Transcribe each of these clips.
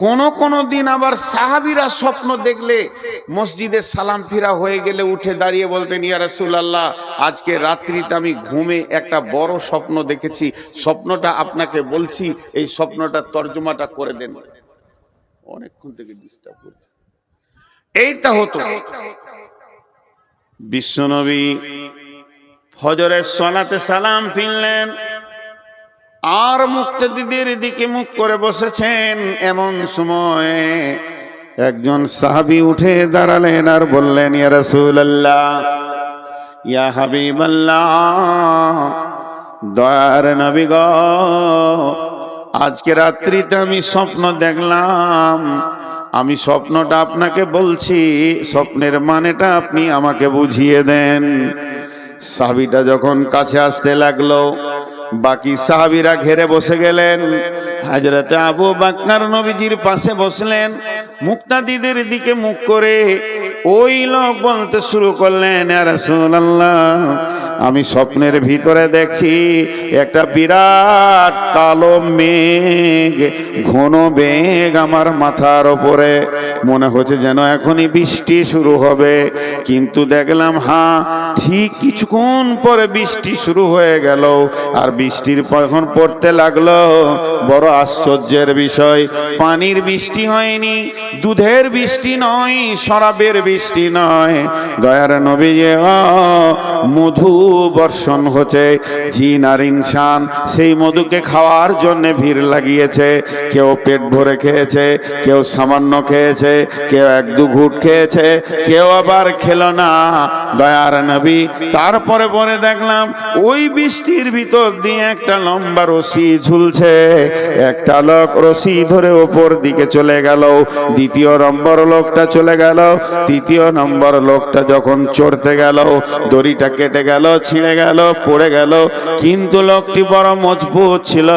কোন দিন আবার সাহাবীরা স্বপ্ন দেখলে মসজিদে সালাম ফিরা হয়ে গেলে উঠে দাঁড়িয়ে বলতেন, ইয়া রাসূলুল্লাহ, আজকে রাত্রিতে আমি ঘুমে একটা বড় স্বপ্ন দেখেছি, স্বপ্নটা আপনাকে বলছি, এই স্বপ্নটার তর্জমাটা করে দেন। অনেকক্ষণ থেকে ডিস্টার্ব করছে। এইটা হতো। বিশ্বনবী ফজরের সালাতে সালাম ফিরলেন আর মুক্তাদিদের দিকে মুখ করে বসেছেন। এমন সময় একজন সাহাবী উঠে দাঁড়ালেন আর বললেন, ইয়া রাসূলুল্লাহ, ইয়া হাবিবাল্লাহ, দয়ার নবী গো, আজকে রাত্রিতে আমি স্বপ্ন দেখলাম, আমি স্বপ্নটা আপনাকে বলছি, স্বপ্নের মানেটা আপনি আমাকে বুঝিয়ে দেন। সাহাবীটা যখন কাছে আসতে লাগলো, বাকি সাহাবীরা ঘেরে বসে গেলেন। হযরতে আবু বকর নবীজির পাশে বসলেন, মুক্তাদিদের দিকে মুখ করে ওই লোক বলতে শুরু করলেন, ইয়া রাসূলুল্লাহ, আমি স্বপ্নের ভিতরে দেখছি একটা বিরাট কালো মেঘ, ঘন মেঘ আমার মাথার উপরে, মনে হচ্ছে যেন এখনই বৃষ্টি শুরু হবে। কিন্তু দেখলাম ঠিক কিছুক্ষণ পরে বৃষ্টি শুরু হয়ে গেল। আর বৃষ্টির যখন পড়তে লাগলো, বড় আশ্চর্যের বিষয়, পানির বৃষ্টি হয়নি, দুধের বৃষ্টি নয়, শরাবের বৃষ্টি নয়, দয়ার নবী, মধু বর্ষণ হচ্ছে। জিন আর ইনসান সেই মধুকে খাওয়ার জন্য ভিড় লাগিয়েছে। কেউ পেট ভরে খেয়েছে, কেউ সামান্য খেয়েছে, কেউ এক দু ঘুট খেয়েছে, কেউ আবার খেলো না, দয়ার নবী। তারপরে পরে দেখলাম ওই বৃষ্টির ভিতর দিয়ে একটা লম্বা রশি ঝুলছে। একটা লোক রশি ধরে ওপর দিকে চলে গেল, দ্বিতীয় নম্বর লোকটা চলে গেল, তৃতীয় নম্বর লোকটা যখন চড়তে গেল, দড়িটা কেটে গেল, ছিঁড়ে গেল, পড়ে গেল। কিন্তু লোকটি বড় মজবুত ছিল,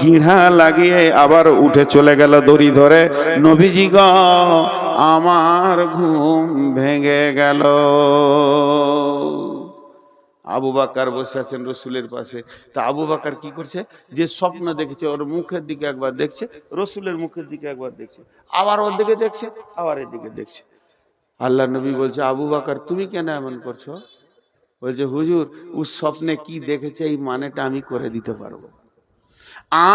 গিঁড়া লাগিয়ে আবার উঠে চলে গেল দড়ি ধরে। নবীজি গো, আমার ঘুম ভেঙে গেল। আবু বকর বসে আছেন রসুলের পাশে। তা আবু বকর কি করছে, যে স্বপ্ন দেখেছে ওর মুখের দিকে একবার দেখছে, রসুলের মুখের দিকে একবার দেখছে, আবার ওর দিকে দেখছে, আবার এর দিকে দেখছে। আল্লাহ নবী বলছে, আবু বকর তুমি কেন এমন করছো? বলছে, হুজুর, ও স্বপ্নে কি দেখেছে এই মানেটা আমি করে দিতে পারবো,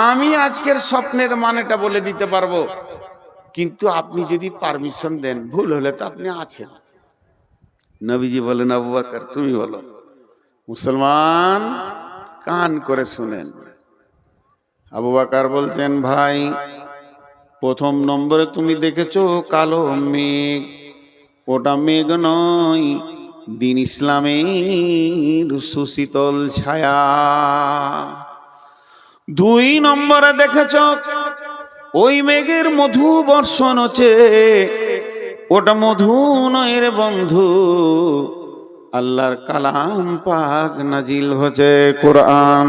আমি আজকের স্বপ্নের মানেটা বলে দিতে পারবো, কিন্তু আপনি যদি পারমিশন দেন, ভুল হলে তো আপনি আছেন। নবীজি বলেন, আবু বকর তুমি বলো। মুসলমান কান করে শুনেন। আবু বকর বলছেন, ভাই, প্রথম নম্বরে তুমি দেখেছো কালো মেঘ, ওটা মেঘ নয়, দিন ইসলামের সুশীতল ছায়া। দুই নম্বরে দেখেছ ওই মেঘের মধু বর্ষণ হচ্ছে, ওটা মধু নয় রে বন্ধু, আল্লাহর কালাম পাক নাজিল হচ্ছে, কোরআন।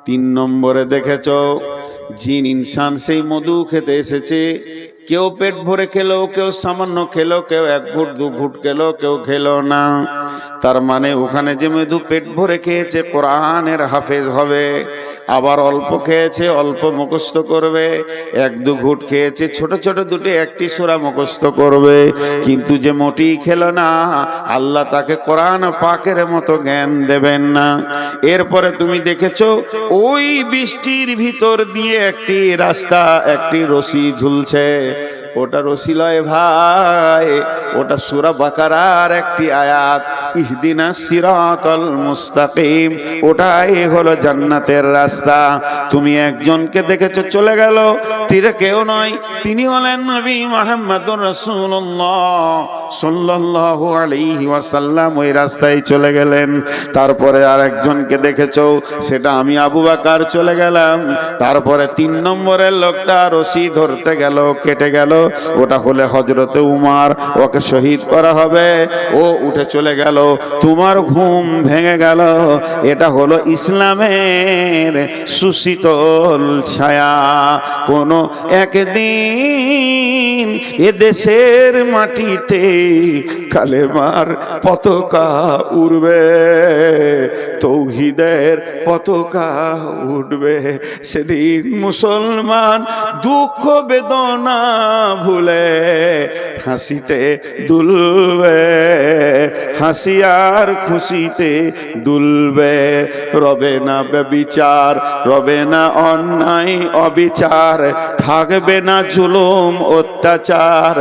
তিন নম্বরে দেখেছ জিন ইনসান সেই মধু খেতে এসেছে, কেউ পেট ভরে খেলো, কেউ সামান্য খেলো, কেউ এক ঘুট দু ঘুট খেলো, কেউ খেলো না। তার মানে ওখানে যে মধু পেট ভরে খেয়েছে কোরআনের হাফেজ হবে, আবার অল্প খেয়েছে অল্প মুখস্থ করবে, এক দু ঘুট খেয়েছে ছোট ছোট দুটি একটি সূরা মুখস্থ করবে। কিন্তু যে মোটি খেলো না, আল্লাহ তাকে কোরআন পাকের মতো জ্ঞান দেবেন না। এরপরে তুমি দেখেছো ওই বৃষ্টির ভিতর দিয়ে একটি রাস্তা, একটি রশি ঝুলছে, ওটা রশি লয় ভাই, ওটা সূরা বাকারার একটি আয়াত, ইহদিনাস সিরাতাল মুস্তাকিম, ওটাই হলো জান্নাতের রাস্তা। তুমি একজনকে দেখেছো চলে গেল, তীরে কেউ নয়, তিনি হলেন নবী মুহাম্মদুর রাসূলুল্লাহ সাল্লাল্লাহু আলাইহি ওয়াসাল্লাম, ওই রাস্তায় চলে গেলেন। তারপরে আরেকজনকে দেখেছো, সেটা আমি আবু বকর চলে গেলাম। তারপরে তিন নম্বরের লোকটা রশি ধরতে গেল, কেটে গেল, ওটা হলে হযরতে উমর, ওকে শহীদ করা হবে, ও উঠে চলে গেল, তোমার ঘুম ভেঙে গেল। এটা হলো ইসলামের সুশীতল ছায়া। কোনো একদিন এ দেশের মাটিতে কালেমার পতাকা উড়বে, তৌহিদের পতাকা উঠবে। সেদিন মুসলমান দুঃখ বেদনা ভুলে হাসিতে দুলবে, হাসি আর খুশিতে দুলবে। রবে না ব্যভিচার, রবে না অন্যায় অবিচার, থাকবে না জুলুম অত্যাচার,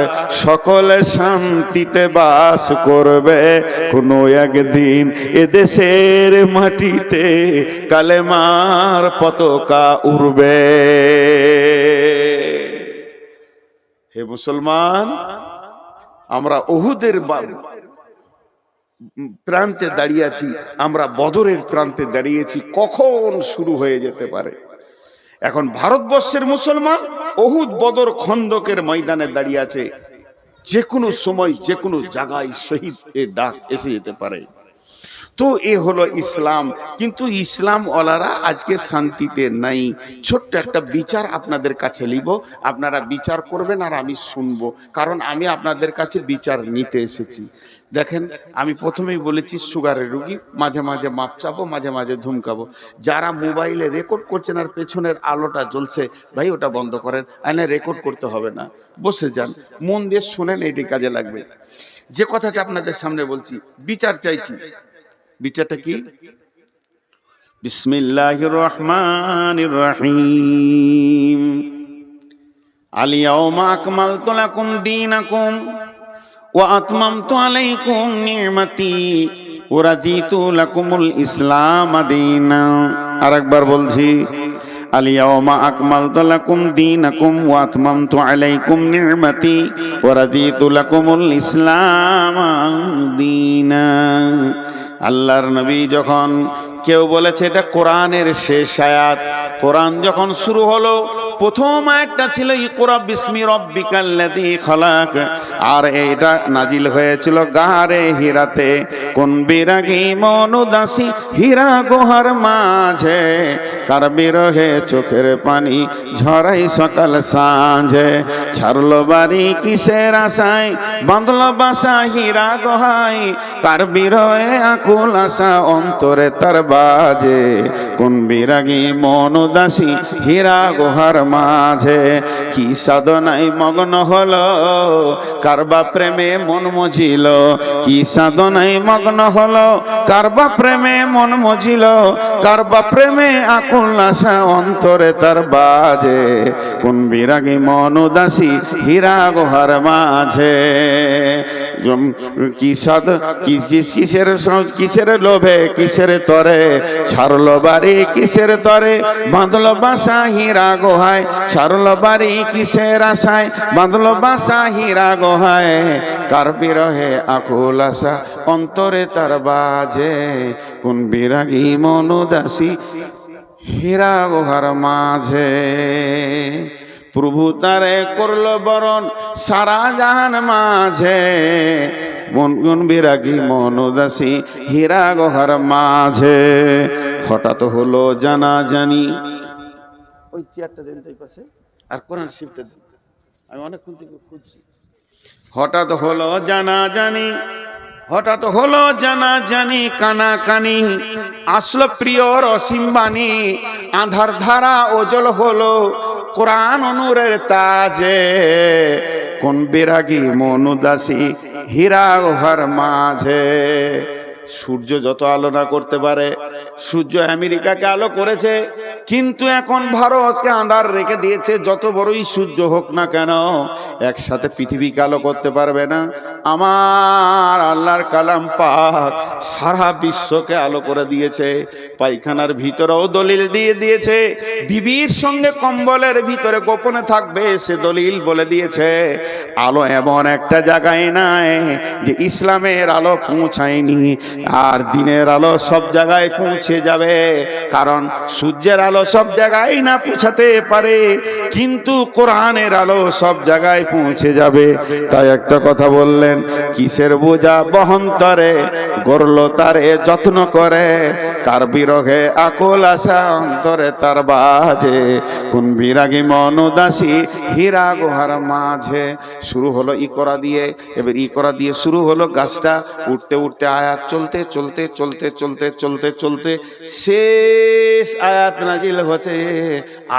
সকলে শান্তিতে বাস করবে। কোনো একদিন এদেশের মাটিতে কালেমার পতাকা উড়বে। হে মুসলমান, আমরা উহুদের প্রান্তে দাঁড়িয়ে আছি, আমরা বদরের প্রান্তে দাঁড়িয়েছি। কখন শুরু হয়ে যেতে পারে। এখন ভারতবর্ষের মুসলমান উহুদ বদর খন্দকের ময়দানে দাঁড়িয়ে আছে। যে কোনো সময় যে কোনো জায়গায় শহীদ এর ডাক এসে যেতে পারে। তো এ হলো ইসলাম। কিন্তু ইসলাম ওয়ালারা আজকে শান্তিতে নাই। ছোট্ট একটা বিচার আপনাদের কাছে নিব, আপনারা বিচার করবেন আর আমি শুনবো, কারণ আমি আপনাদের কাছে বিচার নিতে এসেছি। দেখেন, আমি প্রথমেই বলেছি সুগারের রুগী, মাঝে মাঝে মাপ চাবো, মাঝে মাঝে ধুমকাবো। যারা মোবাইলে রেকর্ড করছেন আর পেছনের আলোটা জ্বলছে, ভাই ওটা বন্ধ করেন, আইনে রেকর্ড করতে হবে না, বসে যান, মন দিয়ে শুনেন, এটি কাজে লাগবে। যে কথাটা আপনাদের সামনে বলছি, বিচার চাইছি। বিচারটা কি? বিসমিল্লাহির রহমানির রহিম। আল ইয়াউমা আকমালতু লাকুম দীনাকুম ওয়া আতমামতু আলাইকুম নি'মাতি ওয়া রাদিতু লাকুমুল ইসলাম দীনা। আরেকবার বলছি, আল ইয়াউমা আকমালতু লাকুম দীনাকুম ওয়া আতমামতু আলাইকুম নি'মাতি ওয়া রাদিতু লাকুমুল ইসলাম দীনা। আল্লাহর নবী যখন, কেউ বলেছে এটা কোরআনের শেষ আয়াত, কোরআন যখন শুরু হলো প্রথম আয়াতটা ছিল ইকরা বিসমি রাব্বিকাল্লাযী খালাক, আর এটা নাজিল হয়েছিল গারে হীরাতে। কোন বিরাগী মন উদাসী হীরা গুহার মাঝে, কার বিরহে চোখের পানি ঝরাই সকাল সাঁঝে। ছাড়লো বাড়ি কিসের আশায়, বাঁধলো বাসা হীরা গুহায়, কার বিরহে আকুল আশা অন্তরে তার বাজে। কোন বিরাগী মন উদাসী হীরা গুহার মাঝে, কি সাধনায় মগ্ন হলো, কারবা প্রেমে মন মজিল, কি সাধনায় মগ্ন হলো, কারবা প্রেমে মন মজিল, কারবা প্রেমে আকুল আশা অন্তরে তার বাজে। কোন বিরাগী মন উদাসী হীরা গুহার মাঝে। কি সাধ কিসের লোভে কিসের তরে, ছাড়লো বাড়ি কিসের তরে, বাঁধলো বাসা হীরা গুহায়, ছাড়লো বাড়ি কিসের আশায়, বাঁধলো বাসা হীরা গুহায়, কার বিরহে আকুল আশা অন্তরে তার বাজে। কোন বিরাগী মন উদাসী হীরা গুহার মাঝে। প্রভু তারে করলো বরণ সারা জাহান মাঝে, মন বিরাগী মন উদাসী হীরা গুহার মাঝে। হঠাৎ হলো জানাজানি, ওই চেয়ারটা দেন তাই পাশে, আর কোরআন শিফটে দেন, আমি অনেকক্ষণ থেকে খুঁজছি। হঠাৎ হলো জানাজানি, হঠাৎ হলো জানাজানি, কানাকানি আসলো প্রিয়র অসীম বাণী, আধার ধারা ওজল হলো কোরআন নূরের তাজে। কোন বিরাগী মন উদাসী হীরা গুহার মাঝে। সূর্য যত আলো না করতে পারে, সূর্য আমেরিকাকে আলো করেছে, কিন্তু এখন ভারতকে আঁধার রেখে দিয়েছে। যত বড়ই সূর্য হোক না কেন, একসাথে পৃথিবীকে আলো করতে পারবে না। আমার আল্লাহর কালাম পাক সারা বিশ্বকে আলো করে দিয়েছে। পায়খানার ভিতরেও দলিল দিয়ে দিয়েছে, বিবির সঙ্গে কম্বলের ভিতরে গোপনে থাকবে সে দলিল বলে দিয়েছে। আলো এমন একটা জায়গায় নাই যে ইসলামের আলো পৌঁছায়নি। আর দিনের আলো সব জায়গায় পৌঁছে যাবে, কারণ সূর্যের আলো সব জায়গায় না পৌঁছাতে পারে, কিন্তু কোরআনের আলো সব জায়গায় পৌঁছে যাবে। তাই একটা কথা বললেন, কিসের বোঝা বহন করে, গড়ল তারে যত্ন করে, কার বিরহে আকুল আশা অন্তরে তার বাজে, কোন বিরাগী মন উদাসী হীরা গুহার মাঝে। শুরু হলো ইকরা দিয়ে, এবার ইকরা দিয়ে শুরু হলো গাছটা উঠতে উঠতে আয়াত চলতে চলতে চলতে চলতে চলতে চলতে শেষ আয়াত নাজিল হচ্ছে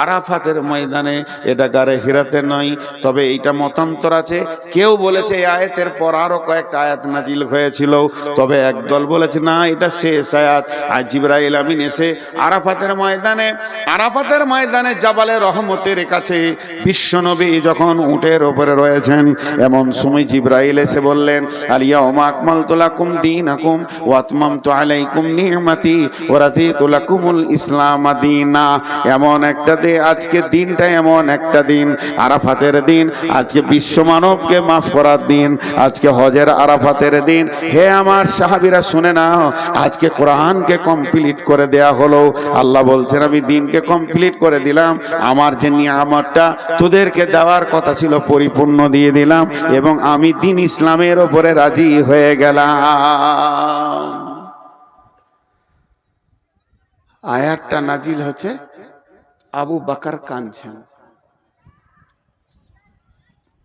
আরাফাতের ময়দানে। এটা গারে হিরাতে নয়, তবে এইটা মতান্তর আছে। কেউ বলেছে এই আয়াতের পর আরো কয়েকটা আয়াত নাজিল হয়েছিল, তবে একদল বলেছে না এটা শেষ আয়াত। আর জিবরাইল আমিন এসে আরাফাতের ময়দানে জাবালে রহমতের কাছে বিশ্বনবী যখন উটের উপরে রয়েছেন, এমন সময় জিবরাইল এসে বললেন, আলিয়াউমা আকমালতু লাকুম দীনাকুম ওয়া আতমামতু আলাইকুম নি'মাতি ওয়া রাদিতু লাকুমুল ইসলাম দীনা। এমন একটা দিন, আজকে দিনটা এমন একটা দিন, আরাফাতের দিন, আজকে বিশ্ব মানবকে মাফ করার দিন, আজকে হজের আরাফাতের দিন। হে আমার সাহাবীরা শুনে নাও, আজকে কোরআনকে কমপ্লিট করে দেয়া হলো। আল্লাহ বলছেন আমি দিনকে কমপ্লিট করে দিলাম, আমার যে নিয়ামতটা তোদেরকে দেওয়ার কথা ছিল পরিপূর্ণ দিয়ে দিলাম, এবং আমি দিন ইসলামের ওপরে রাজি হয়ে গেলাম। আয়াতটা নাজিল হচ্ছে, আবু বকর কাঁদছেন,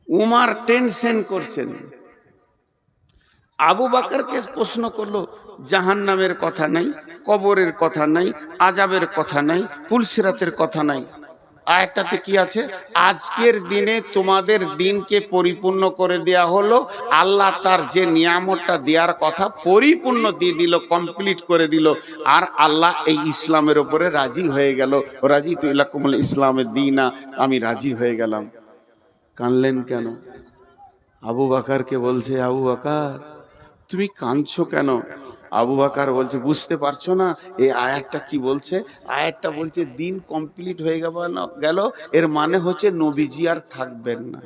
উমর টেনশন করছেন। আবু বকরকে প্রশ্ন করলো, জাহান্নামের কথা নাই, কবরের কথা নাই, আযাবের কথা নাই, পুলসিরাতের কথা নাই। আয়াতটাতে কি আছে? আজকের দিনে তোমাদের দিনকে পরিপূর্ণ করে দেয়া হলো। আল্লাহ তার যে নিয়ামতটা দেওয়ার কথা পরিপূর্ণ দিয়ে দিল, কমপ্লিট করে দিল। আর আল্লাহ এই ইসলামের উপরে রাজি হয়ে গেল। রাজিতু লাকুমুল ইসলামের দীনা, আমি রাজি হয়ে গেলাম। কানলেন কেন? আবু বকরকে বলছে, আবু বকর তুমি কাঁদছো কেন? আবু বকর বলছে, বুঝতে পারছো না এই আয়াতটা কি বলছে? আয়াতটা বলছে দিন কমপ্লিট হয়ে গেল, এর মানে হচ্ছে নবীজি আর থাকবেন না,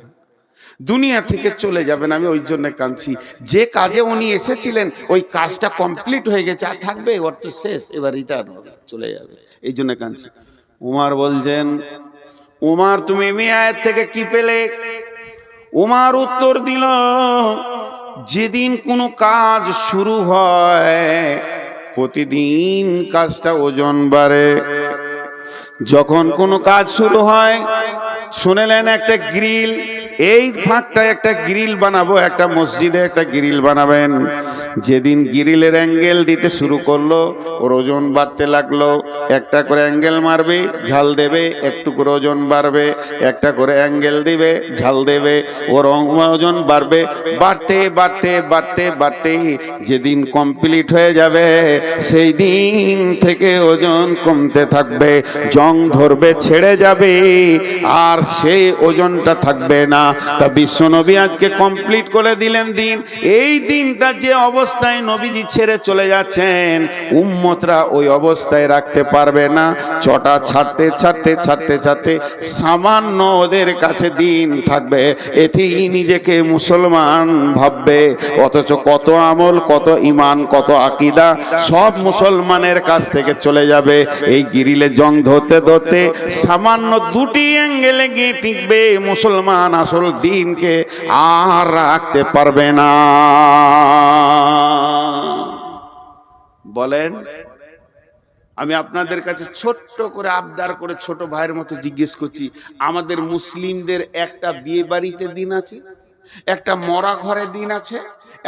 দুনিয়া থেকে চলে যাবেন। আমি ওই জন্য কাঁদছি, যে কাজে উনি এসেছিলেন ওই কাজটা কমপ্লিট হয়ে গেছে, আর থাকবে? ওর তো শেষ, এবার রিটার্ন হবে, চলে যাবে, এই জন্য কাঁদছি। উমর বলছেন, উমর তুমি এই আয়াত থেকে কি পেলে? উমর উত্তর দিল, যেদিন কোনো কাজ শুরু হয় প্রতিদিন কাজটা ওজন বাড়ে। যখন কোনো কাজ শুরু হয়, শুনেলেন একটা গ্রিল, এই ফাঁকটা একটা গ্রিল বানাবো, একটা মসজিদে একটা গ্রিল বানাবেন। যেদিন গ্রিলের অ্যাঙ্গেল দিতে শুরু করলো, ওর ওজন বাড়তে লাগলো। একটা করে অ্যাঙ্গেল মারবে, ঝাল দেবে, একটু করে ওজন বাড়বে, একটা করে অ্যাঙ্গেল দিবে, ঝাল দেবে, ওর ওজন বাড়বে, বাড়তে বাড়তে বাড়তে বাড়তে যেদিন কমপ্লিট হয়ে যাবে সেই দিন থেকে ওজন কমতে থাকবে, জং ধরবে, ছেড়ে যাবে, আর সেই ওজনটা থাকবে না। তা বিশ্বনবী আজকে কমপ্লিট করে দিলেন দিন। এই দিনটা যে অবস্থায় নবীজি ছেড়ে চলে যাচ্ছেন, উম্মতরা ওই অবস্থায় রাখতে পারবে না। চটা ছাড়তে ছাড়তে ছাড়তে ছাড়তে সামান্য ওদের কাছে দিন থাকবে, এতেই নিজেকে মুসলমান ভাববে। অথচ কত আমল, কত ইমান, কত আকীদা সব মুসলমানের কাছ থেকে চলে যাবে। এই গ্রিলে জং ধরতে ধরতে সামান্য দুটি অ্যাঙ্গেলে গিয়ে টিকবে, মুসলমান আসল দিনকে আর রাখতে পারবে না। বলেন, আমি আপনাদের কাছে ছোট্ট করে আবদার করে ছোট ভাইয়ের মতো জিজ্ঞেস করছি, আমাদের মুসলিমদের একটা বিয়ে বাড়িতে দিন আছে, একটা মরা ঘরে দিন আছে,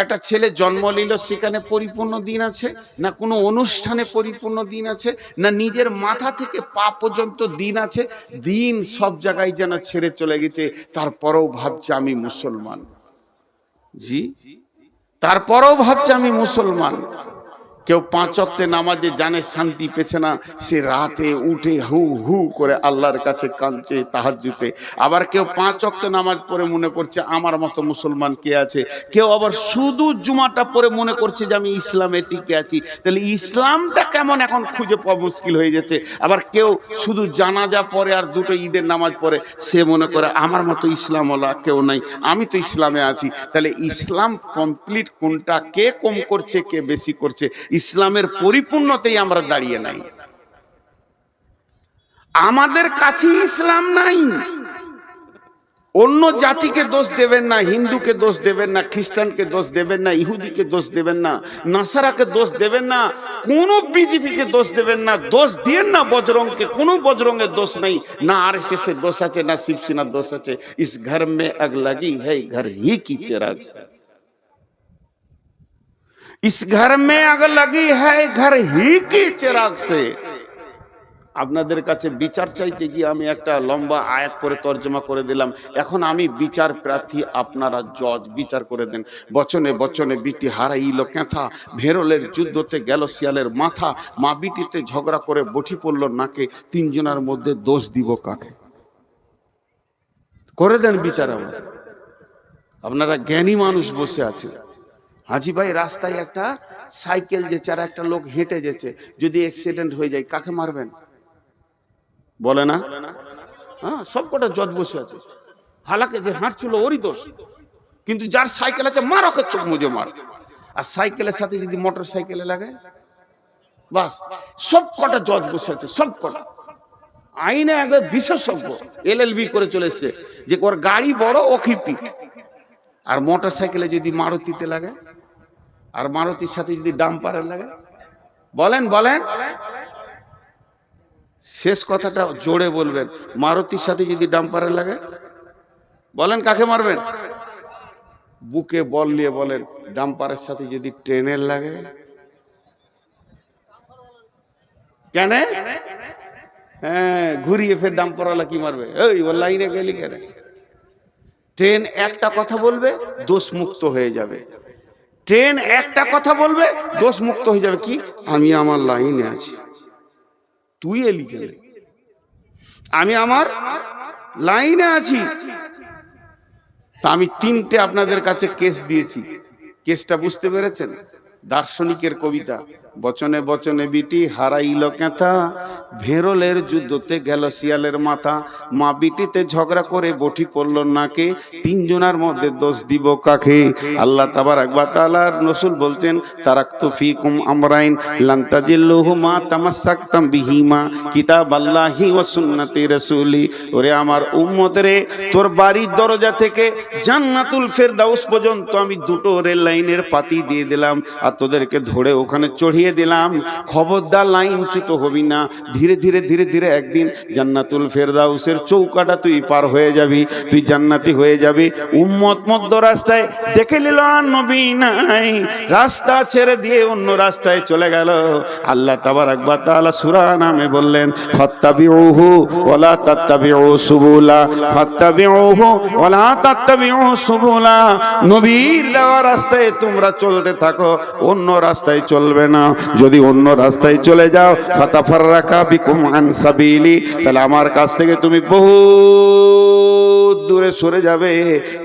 একটা ছেলে জন্ম নিল সেখানে পরিপূর্ণ দিন আছে, না কোনো অনুষ্ঠানে পরিপূর্ণ দিন আছে, না নিজের মাথা থেকে পা পর্যন্ত দিন আছে? দিন সব জায়গায় যেন ছেড়ে চলে গেছে, তারপরেও ভাবছে আমি মুসলমান। জি, তারপরেও ভাবছে আমি মুসলমান। কেউ 5 ওয়াক্তে নামাজে জানে শান্তি পেছে না, সে রাতে উঠে হু হু করে আল্লাহর কাছে কাঁদছে তাহাজ্জুদে। আবার কেউ 5 ওয়াক্ত নামাজ পড়ে মনে করছে আমার মতো মুসলমান কে আছে। কেউ আবার শুধু জুমাটা পড়ে মনে করছে যে আমি ইসলামে টিকে আছি। তাহলে ইসলামটা কেমন এখন খুঁজে পাওয়া মুশকিল হয়ে যাচ্ছে। আবার কেউ শুধু জানাজা পড়ে আর দুটো ঈদের নামাজ পড়ে, সে মনে করে আমার মতো ইসলামওয়ালা কেউ নাই, আমি তো ইসলামে আছি। তাহলে ইসলাম কমপ্লিট কোনটা, কে কম করছে কে বেশি করছে? ইসলামের পরিপূর্ণতেই আমরা দাঁড়িয়ে নাই। আমাদের কাছে ইসলাম নাই। অন্য জাতিকে দোষ দেবেন না, হিন্দুকে দোষ দেবেন না, খ্রিস্টানকে দোষ দেবেন না, ইহুদিকে দোষ দেবেন না, নাসারাকে দোষ দেবেন না, কোন বিজেপিকে দোষ দেবেন না, দোষ দিয়েন না বজরংকে, কোন বজরংয়ের দোষ নাই, না আরএসএস এর দোষ আছে, না শিবসেনার দোষ আছে। ইস ঘর মে আগ লাগি হ্যায় ঘর হি কি চিরাগ সে, इस घर में आग लगी है घर ही की चिराग से। আপনাদের কাছে বিচার চাইতে গিয়ে আমি একটা লম্বা আয়াত করে তর্জমা করে দিলাম। এখন আমি বিচার প্রার্থী, আপনারা জজ, বিচার করে দেন। বচনে বচনে বিটি হারাইল কেঁথা, ভেরলের যুদ্ধতে গেল শিয়ালের মাথা, মা বিটিতে ঝগড়া করে বটি পড়ল নাকে, 3 জনের মধ্যে দোষ দিব কাকে? করে দেন বিচার। আপনারা জ্ঞানী মানুষ বসে আছেন। হাজি ভাই, রাস্তায় একটা সাইকেল যেছে আর একটা লোক হেঁটে যেছে, যদি অ্যাক্সিডেন্ট হয়ে যায় কাকে মারবেন? বলে না? হ্যাঁ, সব কটা জজ বসে আছে। হালাকে যে হাঁটছিল ওরই দোষ, কিন্তু যার সাইকেল আছে মার ওকে চোখ মুজে মার। আর সাইকেলের সাথে যদি মোটর সাইকেলে লাগে, বাস সব কটা জজ বসে আছে, সব কটা আইনে একবার বিশেষজ্ঞ, LLB করে চলে এসছে যে ওর গাড়ি বড় ওকে পিট। আর মোটর সাইকেলে যদি মারুতিতে লাগে, আর মারুতির সাথে যদি ডাম্পারে লাগে, বলেন বলেন, শেষ কথাটা জোরে বলবেন, মারুতির সাথে যদি ডাম্পারে লাগে, বলেন কাকে মারবেন? বুকে বল নিয়ে বলেন, ডাম্পারের সাথে যদি ট্রেনের লাগে, কেন? হ্যাঁ, ঘুরিয়ে ফের ডাম্পারওয়ালা কি মারবে? এই ওর লাইনে গেলি কেন? ট্রেন একটা কথা বলবে, দোষ মুক্ত হয়ে যাবে। ট্রেন একটা কথা বলবে, দোষ মুক্ত হয়ে যাবে। কি? আমি আমার লাইনে আছি, তুই এলি কেন? আমি আমার লাইনে আছি। তা আমি 3টে আপনাদের কাছে কেস দিয়েছি। কেসটা বুঝতে পেরেছেন? দার্শনিকের কবিতা, বচনে বচনে বিটি হারাইল কেঁথা, ভেরলের যুদ্ধতে গেল শিয়ালের মাথা, মা বিটিতে ঝগড়া করে বটি পড়ল নাকে, 3 জনের মধ্যে দোষ দিব কাকে? আল্লাহ তাবারাক ওয়া তাআলার রাসূল বলতেন, তারাকতু ফীকুম আমরাইন লান তাজিল্লুহুমা তামাসসাকতাম বিহিমা কিতাবাল্লাহি ওয়া সুন্নতি রাসূলি। ওরে আমার উম্মত রে, তোর বাড়ির দরজা থেকে জান্নাতুল ফেরদাউস পর্যন্ত আমি 2টো রেল লাইনের পাতি দিয়ে দিলাম, আর তোদেরকে ধরে ওখানে চড়িয়ে দিলাম। খবরদার লাইনচ্যুত হবি না। ধীরে ধীরে ধীরে ধীরে একদিন জান্নাতুল ফেরদাউসের চৌকাটা তুই পার হয়ে যাবি, তুই জান্নাতি হয়ে যাবি। উম্মত মধ্য রাস্তায় দেখে নিল নবী নাই, রাস্তা ছেড়ে দিয়ে অন্য রাস্তায় চলে গেল। আল্লাহ তাবারাক ওয়া তাআলা সূরা নামে বললেন, ফাত্তাবিউহু ওয়া লা তাত্তাবিউ সুবুলা, ফাত্তাবিউহু ওয়া লা তাত্তাবিউ সুবুলা। নবীর দেওয়া রাস্তায় তোমরা চলতে থাকো, অন্য রাস্তায় চলবে না। যদি অন্য রাস্তায় চলে যাও, ফাতাফাররাকা বিকুম আন সাবিলি, তাহলে আমার কাছ থেকে তুমি বহু দূরে সরে যাবে,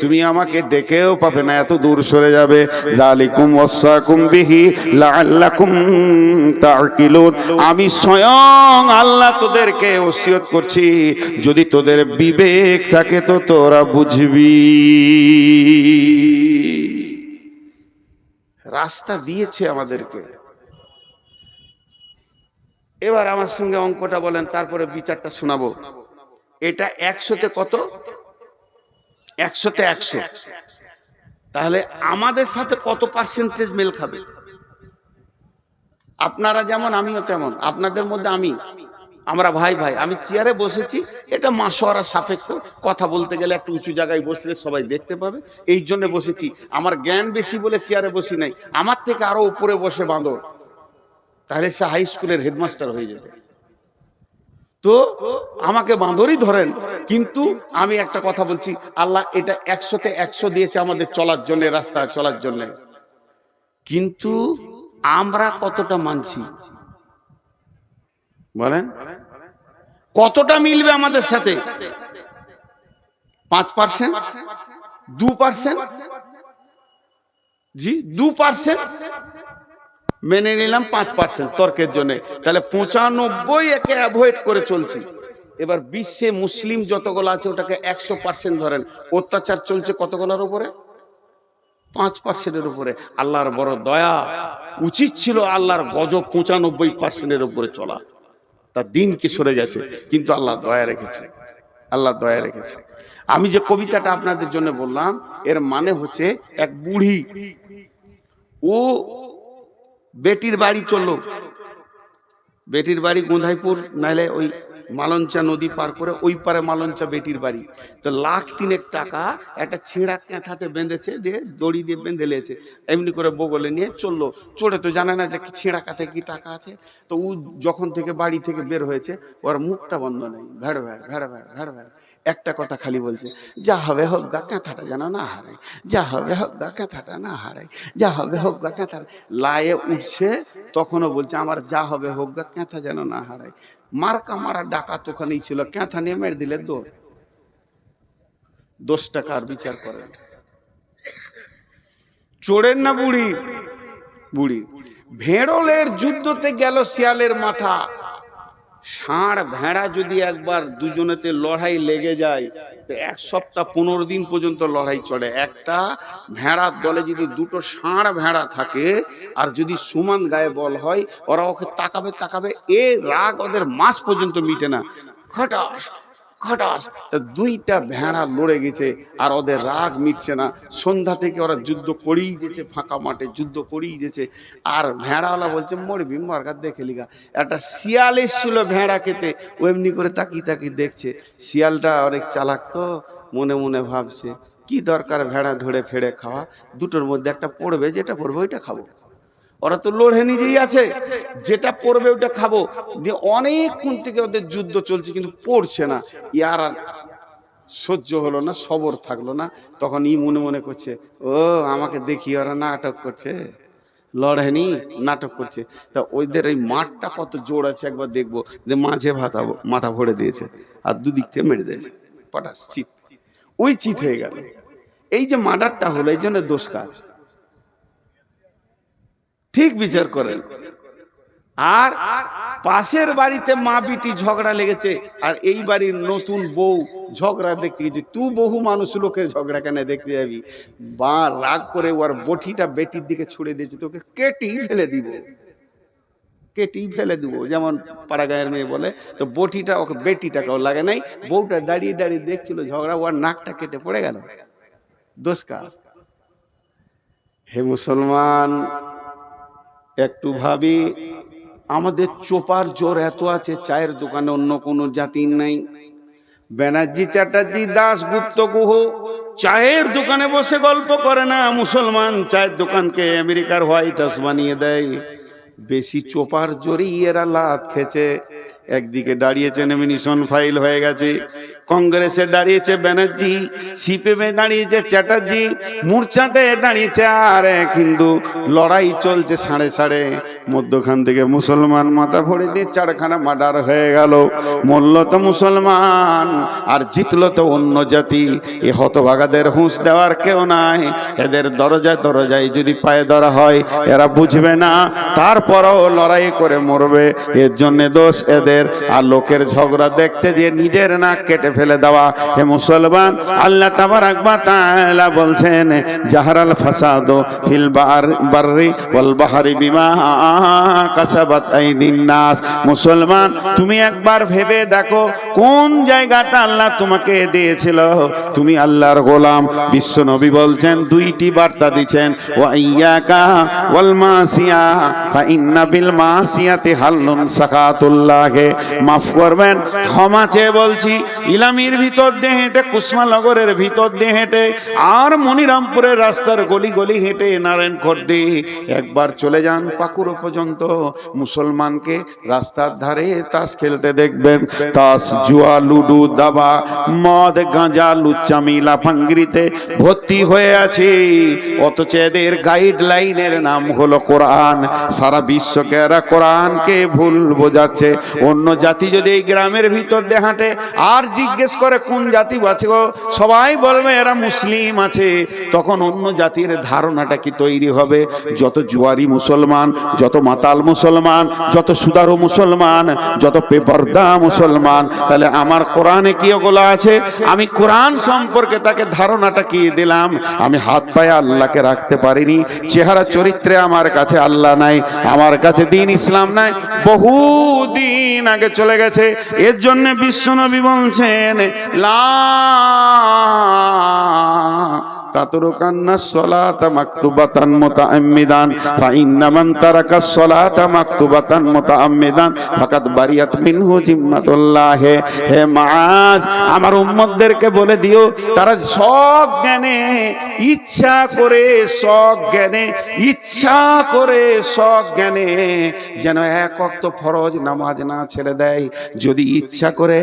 তুমি আমাকে ডেকেও পাবে না, এত দূর সরে যাবে। যালিকুম ওয়াসাকুম বিহি লাআল্লাকুম তাআকিলুন। আমি স্বয়ং আল্লাহ তোদেরকে ওসিয়ত করছি, যদি তোদের বিবেক থাকে তো তোরা বুঝবি। রাস্তা দিয়েছে আমাদেরকে। এবার আমার সঙ্গে অঙ্কটা বলেন, তারপরে বিচারটা শোনাবো। এটা 100তে কত? 100তে 100। তাহলে আমাদের সাথে কত পার্সেন্টেজ মেল খাবে? আপনারা যেমন আমিও তেমন, আপনাদের মধ্যে আমরা ভাই ভাই। আমি চেয়ারে বসেছি, এটা মাশওয়ারা সাপেক্ষ, কথা বলতে গেলে একটু উঁচু জায়গায় বসলে সবাই দেখতে পাবে, এই জন্য বসেছি। আমার জ্ঞান বেশি বলে চেয়ারে বসি নাই, আমার থেকে আরো উপরে বসে বাঁদর, তাহলে সে হাই স্কুলের হেডমাস্টার হয়ে যেত। তো আমাকে বাঁদরই ধরেন, কিন্তু আমি একটা কথা বলছি, আল্লাহ এটা 100তে 100 দিয়েছে আমাদের চলার জন্য, রাস্তা চলার জন্য। কিন্তু আমরা কতটা মানছি বলেন? কতটা মিলবে আমাদের সাথে? 5%, 2%? জি 2% মেনে নিলাম, 5% তর্কের জন্য, তাহলে 95 একে অ্যাভয়েড করে চলছি। এবার বিশ্বে মুসলিম যতগুলো আছে ওটাকে 100% ধরেন, অত্যাচার চলছে কতগুলোর উপরে? 5%-এর উপরে। আল্লাহর বড় দয়া, উচিত ছিল আল্লাহর গজব 95%-এর উপরে চলা, তার দিনকে সরে গেছে, কিন্তু আল্লাহ দয়া রেখেছে, আল্লাহ দয়া রেখেছে। আমি যে কবিতাটা আপনাদের জন্য বললাম এর মানে হচ্ছে এক বুড়ি, ও বেটির বাড়ি চললো, বেটির বাড়ি গোঁধাইপুর, নাইলে ওই মালঞ্চা নদী পার করে ওই পারে মালঞ্চা বেটির বাড়ি। তো 1,03,000 টাকা একটা ছেঁড়া ক্যাঁথাতে বেঁধেছে, দিয়ে দড়ি দিয়ে বেঁধে লেছে, এমনি করে বগলে নিয়ে চললো। চড়ে তো জানে না যে ছেঁড়া কাঁথায় কি টাকা আছে। তো ও যখন থেকে বাড়ি থেকে বের হয়েছে ওর মুখটা বন্ধ নেই, ভেড় ভেড় ভেড় ভেড় ভেড় ভেড়, একটা কথা খালি বলছে, যা হবে হোক গা, ক্যাঁথাটা যেন না হারায়, যা হবে হোক গা, ক্যাঁথাটা না হারায়, যা হবে হোক গা, ক্যাঁথাটা। লায়ে উঠছে তখনও বলছে আমার যা হবে হোক গা, ক্যাঁথা যেন না হারায়। মার্কা মারা ডাকাত ওখানেই ছিল, ক্যাঁথা নিয়ে মেরে দিলে দৌড়। 10 টাকার বিচার করেন। চোরের না বুড়ি? বুড়ি। ভেড়লের যুদ্ধতে গেল শিয়ালের মাথা। ষাঁড় ভেড়া যদি একবার দুজনেতে লড়াই লেগে যায় তো 1 সপ্তাহ 15 দিন পর্যন্ত লড়াই চলে। একটা ভেড়ার দলে যদি 2টো ষাঁড় ভেড়া থাকে আর যদি সমান গায়ে বল হয়, ওরা ওকে তাকাবে তাকাবে, এ রাগ ওদের মাস পর্যন্ত মিটে না। খটাস খটাস, 2টা ভেড়া লড়ে গেছে আর ওদের রাগ মিটছে না। সন্ধ্যা থেকে ওরা যুদ্ধ করেই গেছে, ফাঁকা মাঠে যুদ্ধ করেই গেছে। আর ভেড়াওয়ালা বলছে মরবি মরগা দেখে লিগা। একটা শিয়াল এসেছিল ভেড়া খেতে, ও এমনি করে তাকিয়ে তাকিয়ে দেখছে। শিয়ালটা অনেক চালাক, তো মনে মনে ভাবছে কি দরকার ভেড়া ধরে ফেড়ে খাওয়া, 2টোর মধ্যে একটা পড়বে, যেটা পড়বে ওইটা খাবো। ওরা তো লড়ে নিজেই আছে, যেটা পড়বে ওটা খাবো। দিয়ে অনেকক্ষণ থেকে ওদের যুদ্ধ চলছে কিন্তু পড়ছে না। ইয়ার আর সহ্য হলো না, সবর থাকলো না। তখন ই মনে মনে করছে, ও আমাকে দেখি ওরা নাটক করছে, লড়েনি নাটক করছে। তা ওইদের এই মাঠটা কত জোর আছে একবার দেখবো। যে মাঝে মাথা ভরে দিয়েছে আর দুদিক থেকে মেরে দিয়েছে, পটাশ চিত, ওই চিত হয়ে গেল। এই যে মার্ডারটা হলো, এই জন্য দোষ কার? ঠিক বিচার করেন। আর পাশের বাড়িতে মা বিটি ঝগড়া লেগেছে, আর এই বাড়ির নতুন বউ ঝগড়া দেখতে গেছে। তুই বহু মানুষ লোকের ঝগড়া কেন দেখতে যাবি? বা রাগ করে ওর বটিটা বেটির দিকে ছুড়ে দিয়েছে, তোকে কেটেই ফেলে দিব, কেটেই ফেলে দিব। যেমন পাড়া গায়ের মেয়ে বলে, তো বটিটা ওকে বেটিটাকেও লাগে নাই, বউটা দাঁড়িয়ে দাঁড়িয়ে দেখছিল ঝগড়া, ওর নাকটা কেটে পড়ে গেল। দোষ কার? হে মুসলমান, একটু ভাবি, আমাদের চোপার জোর এত আছে, চায়ের দোকানে অন্য কোনো জাতির নাই। ব্যানার্জি, চ্যাটার্জি, দাশগুপ্ত, গুহ চায়ের দোকানে বসে গল্প করে না। মুসলমান চায়ের দোকানকে আমেরিকার হোয়াইট হাউস বানিয়ে দেয়। বেশি চোপার জোরেই এরা লাত খেছে। একদিকে দাঁড়িয়েছে নমিনেশন ফাইল হয়ে গেছে, কংগ্রেসে দাঁড়িয়েছে ব্যানার্জি, সিপিএমে দাঁড়িয়েছে চ্যাটার্জি, মূর্ছাতে দাঁড়িয়েছে আর এক হিন্দু। লড়াই চলছে সাড়ে সাড়ে। মধ্যখান থেকে মুসলমান মাথা ভরে দিয়ে 4খানা মার্ডার হয়ে গেল। মরল তো মুসলমান আর জিতল তো অন্য জাতি। এ হতভাগাদের হুঁশ দেওয়ার কেউ নাই। এদের দরজায় দরজায় যদি পায়ে ধরা হয় এরা বুঝবে না, তারপরও লড়াই করে মরবে। এর জন্য দোষ এদের। আর লোকের ঝগড়া দেখতে দিয়ে নিজের নাক কেটে ফেলে দেওয়া। হে মুসলমান, আল্লাহ তাবারাক ওয়া তাআলা বলছেন, জাহারাল ফাসাদু ফিল বাররি ওয়াল বাহরি বিমা কাসাবাত আইদিন নাস। মুসলমান, তুমি একবার ভেবে দেখো কোন জায়গাটা আল্লাহ তোমাকে দিয়েছিল। তুমি আল্লাহর গোলাম। বিশ্ব নবী বলছেন, 2টি বার্তা দিচ্ছেন, ওয়া ইয়াকা ওয়াল মাসিয়া ফা ইন্না বিল মাসিয়াতি হাল্লুন সাকাতুল্লাহ। মাফ করবেন, ক্ষমা চেয়ে বলছি, ইলা গ্রামের ভিতর দিয়ে হেঁটে, কুসমানগরের ভিতর দিয়ে হেঁটে, আর মনিরামপুরের রাস্তার গলি গলি হেঁটে নারায়ণখর দিয়ে একবার চলে যান পাকুড়ো পর্যন্ত, মুসলমানকে রাস্তার ধারে তাস খেলতে দেখবেন। তাস, জুয়া, লুডু, দাবা, মদ, গাঁজা, লুচ্চামি, লাফাঙ্গিরিতে ভর্তি হয়ে আছে। অথচ এদের গাইডলাইনের নাম হলো কোরআন। সারা বিশ্বকে এরা কোরআনকে ভুল বোঝাচ্ছে। অন্য জাতি যদি এই গ্রামের ভিতর দিয়ে হাঁটে আর জিজ্ঞেস করে কোন জাতি আছে গো, সবাই বলবে এরা মুসলিম আছে। তখন অন্য জাতির ধারণাটা কি তৈরি হবে? যত জুয়ারি মুসলমান, যত মাতাল মুসলমান, যত সুদারু মুসলমান, যত বেপরদা মুসলমান, তাহলে আমার কোরআনে কি ওগুলো আছে? আমি কোরআন সম্পর্কে তাকে ধারণাটা কি দিলাম? আমি হাত পায়ে আল্লাহকে রাখতে পারিনি, চেহারা চরিত্রে আমার কাছে আল্লাহ নাই, আমার কাছে দিন ইসলাম নাই, বহু দিন আগে চলে গেছে। এর জন্য বিশ্বনবী বলছেন, লা তাতরুকান্না সলাতা মাকতুবাতান মুতাআম্মিদান ফাইন্না মান তারাকাস সলাতা মাকতুবাতান মুতাআম্মিদান ফাকাদ বারিয়াত মিনহু জিম্মাতুল্লাহ। হে মাআজ, আমার উম্মতদেরকে বলে দিও, তারা সজ্ঞানে ইচ্ছা করে, সজ্ঞানে ইচ্ছা করে, সজ্ঞানে যেন এক ওয়াক্ত ফরজ নামাজ না ছেড়ে দেয়। যদি ইচ্ছা করে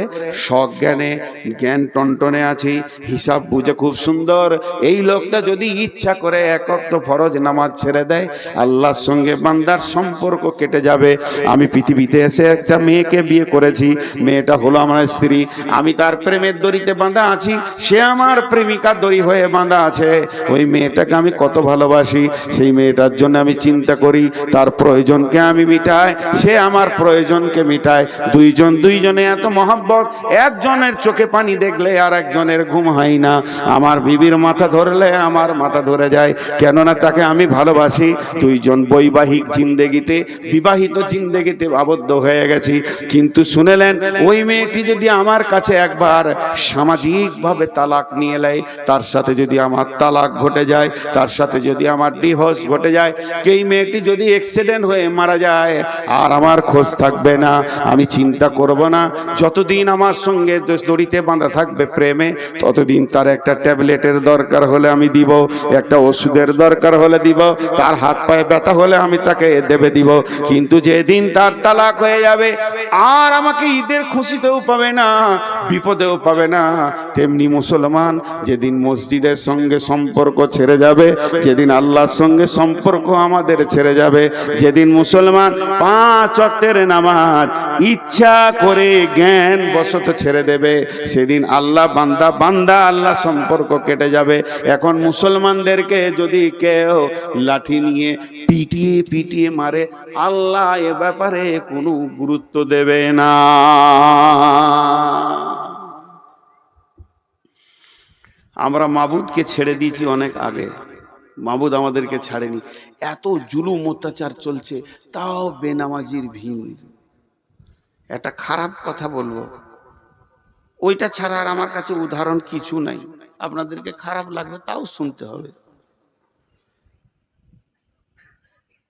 সজ্ঞানে, জ্ঞান টনটনে আছে, হিসাব বুঝে খুব সুন্দর, এই লোকটা যদি ইচ্ছা করে এক ওয়াক্ত ফরজ নামাজ ছেড়ে দেয়, আল্লাহর সঙ্গে বান্দার সম্পর্ক কেটে যাবে। আমি পৃথিবীতে এসে একটা মেয়েকে বিয়ে করেছি, মেয়েটা হলো আমার স্ত্রী, আমি তার প্রেমের দড়িতে বাঁধা আছি, সে আমার প্রেমিকার দড়ি হয়ে বাঁধা আছে। ওই মেয়েটাকে আমি কত ভালোবাসি, সেই মেয়েটার জন্য আমি চিন্তা করি, তার প্রয়োজনকে আমি মিটাই, সে আমার প্রয়োজনকে মিটায়। দুইজনে এত মহব্বত, একজনের চোখে পানি দেখলে আর একজনের ঘুম হয় না। আমার বিবির মাথা ধরলে আমার মাথা ধরে যায়, কেননা তাকে আমি ভালোবাসি। দুইজন বৈবাহিক জিন্দেগিতে, বিবাহিত জিন্দেগিতে আবদ্ধ হয়ে গেছি। কিন্তু শুনেলেন, ওই মেয়েটি যদি আমার কাছে একবার সামাজিকভাবে তালাক নিয়ে নেয়, তার সাথে যদি আমার তালাক ঘটে যায়, তার সাথে যদি আমার ডিভোর্স ঘটে যায়, এই মেয়েটি যদি অ্যাক্সিডেন্ট হয়ে মারা যায়, আর আমার খোঁজ থাকবে না, আমি চিন্তা করব না। যতদিন আমার সঙ্গে দড়িতে বাঁধা থাকবে প্রেমে, ততদিন তার একটা ট্যাবলেটের দরকার হলে আমি দিব, একটা ওষুধের দরকার হলে দিব, তার হাত পায়ে ব্যথা হলে আমি তাকে দেবে দিব। কিন্তু যেদিন তার তালাক হয়ে যাবে, আর আমাকে ঈদের খুশিতেও পাবে না, বিপদেও পাবে না। তেমনি মুসলমান যেদিন মসজিদের সঙ্গে সম্পর্ক ছেড়ে যাবে, যেদিন আল্লাহর সঙ্গে সম্পর্ক আমাদের ছেড়ে যাবে, যেদিন মুসলমান 5 ওয়াক্তের নামাজ ইচ্ছা করে জ্ঞান বশত ছেড়ে দেবে, সেদিন আল্লাহ বান্দা আল্লাহ সম্পর্ক কেটে যাবে। এখন মুসলমানদেরকে যদি কেউ লাঠি নিয়ে পিটিয়ে মারে, আল্লাহ এ ব্যাপারে কোনো গুরুত্ব দেবে না। আমরা মাবুদকে ছেড়ে দিয়েছি অনেক আগে, মাবুদ আমাদেরকে ছাড়েনি। এত জুলুম অত্যাচার চলছে, তাও বেনামাজির ভিড়। একটা খারাপ কথা বলবো, ওইটা ছাড়া আর আমার কাছে উদাহরণ কিছু নাই। আপনাদেরকে খারাপ লাগবে, তাও শুনতে হবে।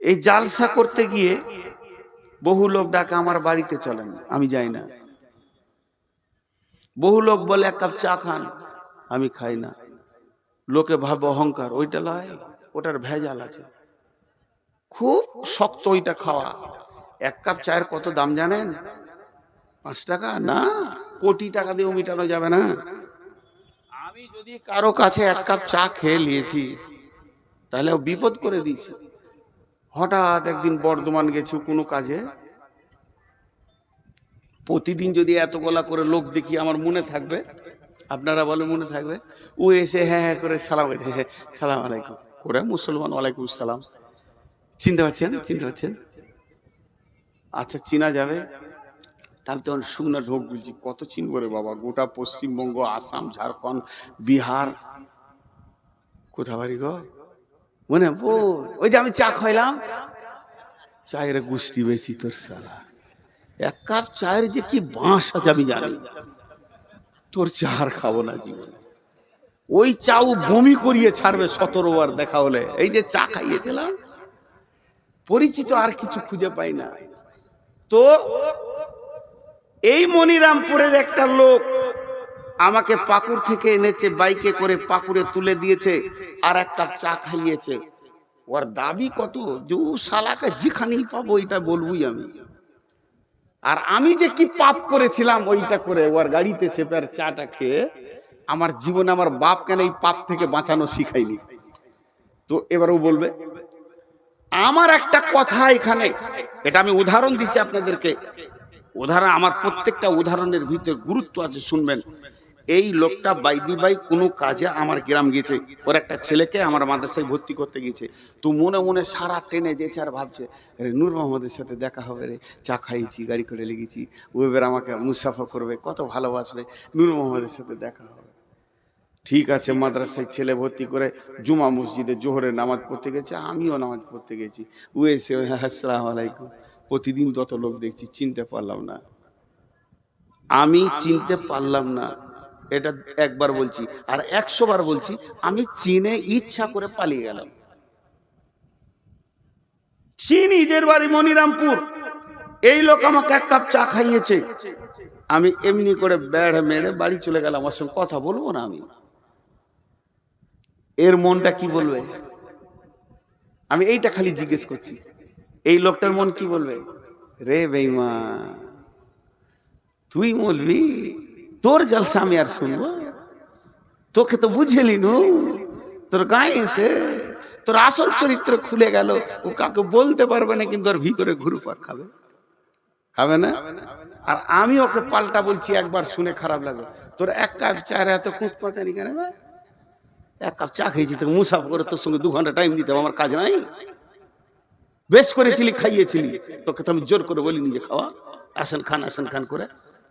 এই জালসা করতে গিয়ে বহু লোক ডাকে আমার বাড়িতে চলেন, আমি যাই না। বহু লোক বলে 1 কাপ চা খান, আমি খাই না। লোকে ভাবে অহংকার, ওইটা লয়, ওটার ভেজাল আছে। খুব শক্ত ওইটা খাওয়া। 1 কাপ চায়ের কত দাম জানেন? 5 টাকা না, কোটি টাকা দিয়েও মিটানো যাবে না। আমি যদি কারো কাছে 1 কাপ চা খেয়ে নিয়েছি, তাহলে ও বিপদ করে দিয়েছি। হঠাৎ একদিন বর্ধমান গেছি কোনো কাজে, প্রতিদিন যদি এত গলা করে লোক দেখি, আমার মনে থাকবে? আপনারা বলে মনে থাকবে? ও এসে হ্যাঁ হ্যাঁ করে সালাম, সালাম আলাইকুম করে, মুসলমান, ওয়ালাইকুম সালাম। চিনতে পারছেন? আচ্ছা, চিনা যাবে। তাহলে তখন শুকনা ঢোক বলছি, কত চিনব রে বাবা, গোটা পশ্চিমবঙ্গ, আসাম, ঝাড়খণ্ড, বিহার, কোথা বাড়ি গো? মনে ওই যে আমি চা খাইলাম, চায়ের গুষ্টি বেশি তোর সালা। 1 কাপ চায়ের যে কি বাঁশ আছে আমি জানি, তোর চা আর খাবো না জীবনে। ওই চাও বমি করিয়ে ছাড়বে 17 বার দেখা হলে। এই যে চা খাইয়েছিলাম, পরিচিত আর কিছু খুঁজে পাই না। তো এই মনিরামপুরের একটা লোক আমাকে পাকুড় থেকে এনেছে, বাইকে করে পাকুড়ে তুলে দিয়েছে, আর এক কাপ চা খাইয়েছে। ওর দাবি কত যে ও শালাকে যেখানেই পাবো ওইটা বলবই আমি। আর আমি যে কি পাপ করেছিলাম ওইটা করে ওর গাড়িতে চেপে আর চাটা খেয়ে আমার জীবনে আমার বাপ কেন এই পাপ থেকে বাঁচানো শিখাইনি। তো এবার ও বলবে আমার একটা কথা এখানে, এটা আমি উদাহরণ দিচ্ছি আপনাদেরকে, উদাহরণ আমার প্রত্যেকটা উদাহরণের ভিতরে গুরুত্ব আছে, শুনবেন। এই লোকটা বাইদি বাই কোনো কাজে আমার গ্রাম গেছে, ওর একটা ছেলেকে আমার মাদ্রাসায় ভর্তি করতে গেছে। তো মনে মনে সারা ট্রেনে যেছে আর ভাবছে রে নূর মোহাম্মদের সাথে দেখা হবে রে, চা খাইছি, গাড়ি করে লেগেছি, ও এবার আমাকে মুসাফা করবে, কত ভালোবাসবে, নূর মোহাম্মদের সাথে দেখা হবে। ঠিক আছে, মাদ্রাসায় ছেলে ভর্তি করে জুমা মসজিদে জোহরের নামাজ পড়তে গেছে, আমিও নামাজ পড়তে গেছি। ও এসে আসসালামু আলাইকুম, প্রতিদিন তত লোক দেখছি, চিনতে পারলাম না, আমি চিনতে পারলাম না। এটা একবার বলছি, আর 100 বার বলছি, আমি চিনে ইচ্ছা করে পালিয়ে গেলাম। চিনি, নিজের বাড়ি মনিরামপুর, এই লোক আমাকে এক কাপ চা খাইয়েছে, আমি এমনি করে বেড় মেরে বাড়ি চলে গেলাম। আমার সঙ্গে কথা বলবো না আমি, এর মনটা কি বলবে? আমি এইটা খালি জিজ্ঞেস করছি, এই লোকটার মন কি বলবে? রে বেঈমান, তুই বলবি তোর জলসা আমি আর শুনবো? তোকে তো বুঝেলি নু, তোর গায়ে এসে তোর আসল চরিত্র খুলে গেল। ও কাকে বলতে পারবে না, কিন্তু ওর ভিতরে ঘুরপাক খাবে, খাবে না? আর আমি ওকে পাল্টা বলছি, একবার শুনে খারাপ লাগবে, তোর এক কাপ চা এত কুঁত কথা নি কেন? এক কাপ চা খেয়েছি, তোকে মুসাফা করে তোর সঙ্গে 2 ঘন্টা টাইম দিতে আমার কাজ নাই? বেশ করেছিলি, খাইয়েছিলি, তোকে তো আমি জোর করে বলিনি যে খাওয়া, আসেন খান করে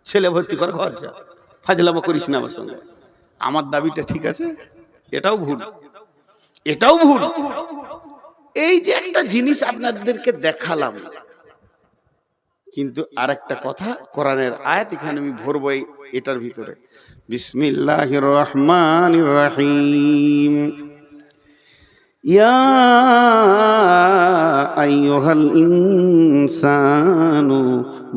ছেলে ভর্তি করে ঘর যা, ফাজলামো করিস না আমার সঙ্গে। আমার দাবিটা ঠিক আছে? এটাও ভুল, এটাও ভুল। এই যে একটা জিনিস আপনাদেরকে দেখালাম, কিন্তু আরেকটা কথা, কোরআনের আয়াত এখানে আমি ভরবো এটার ভিতরে। বিসমিল্লাহির রহমানির রহিম। ইয়া আইয়ুহাল ইনসানু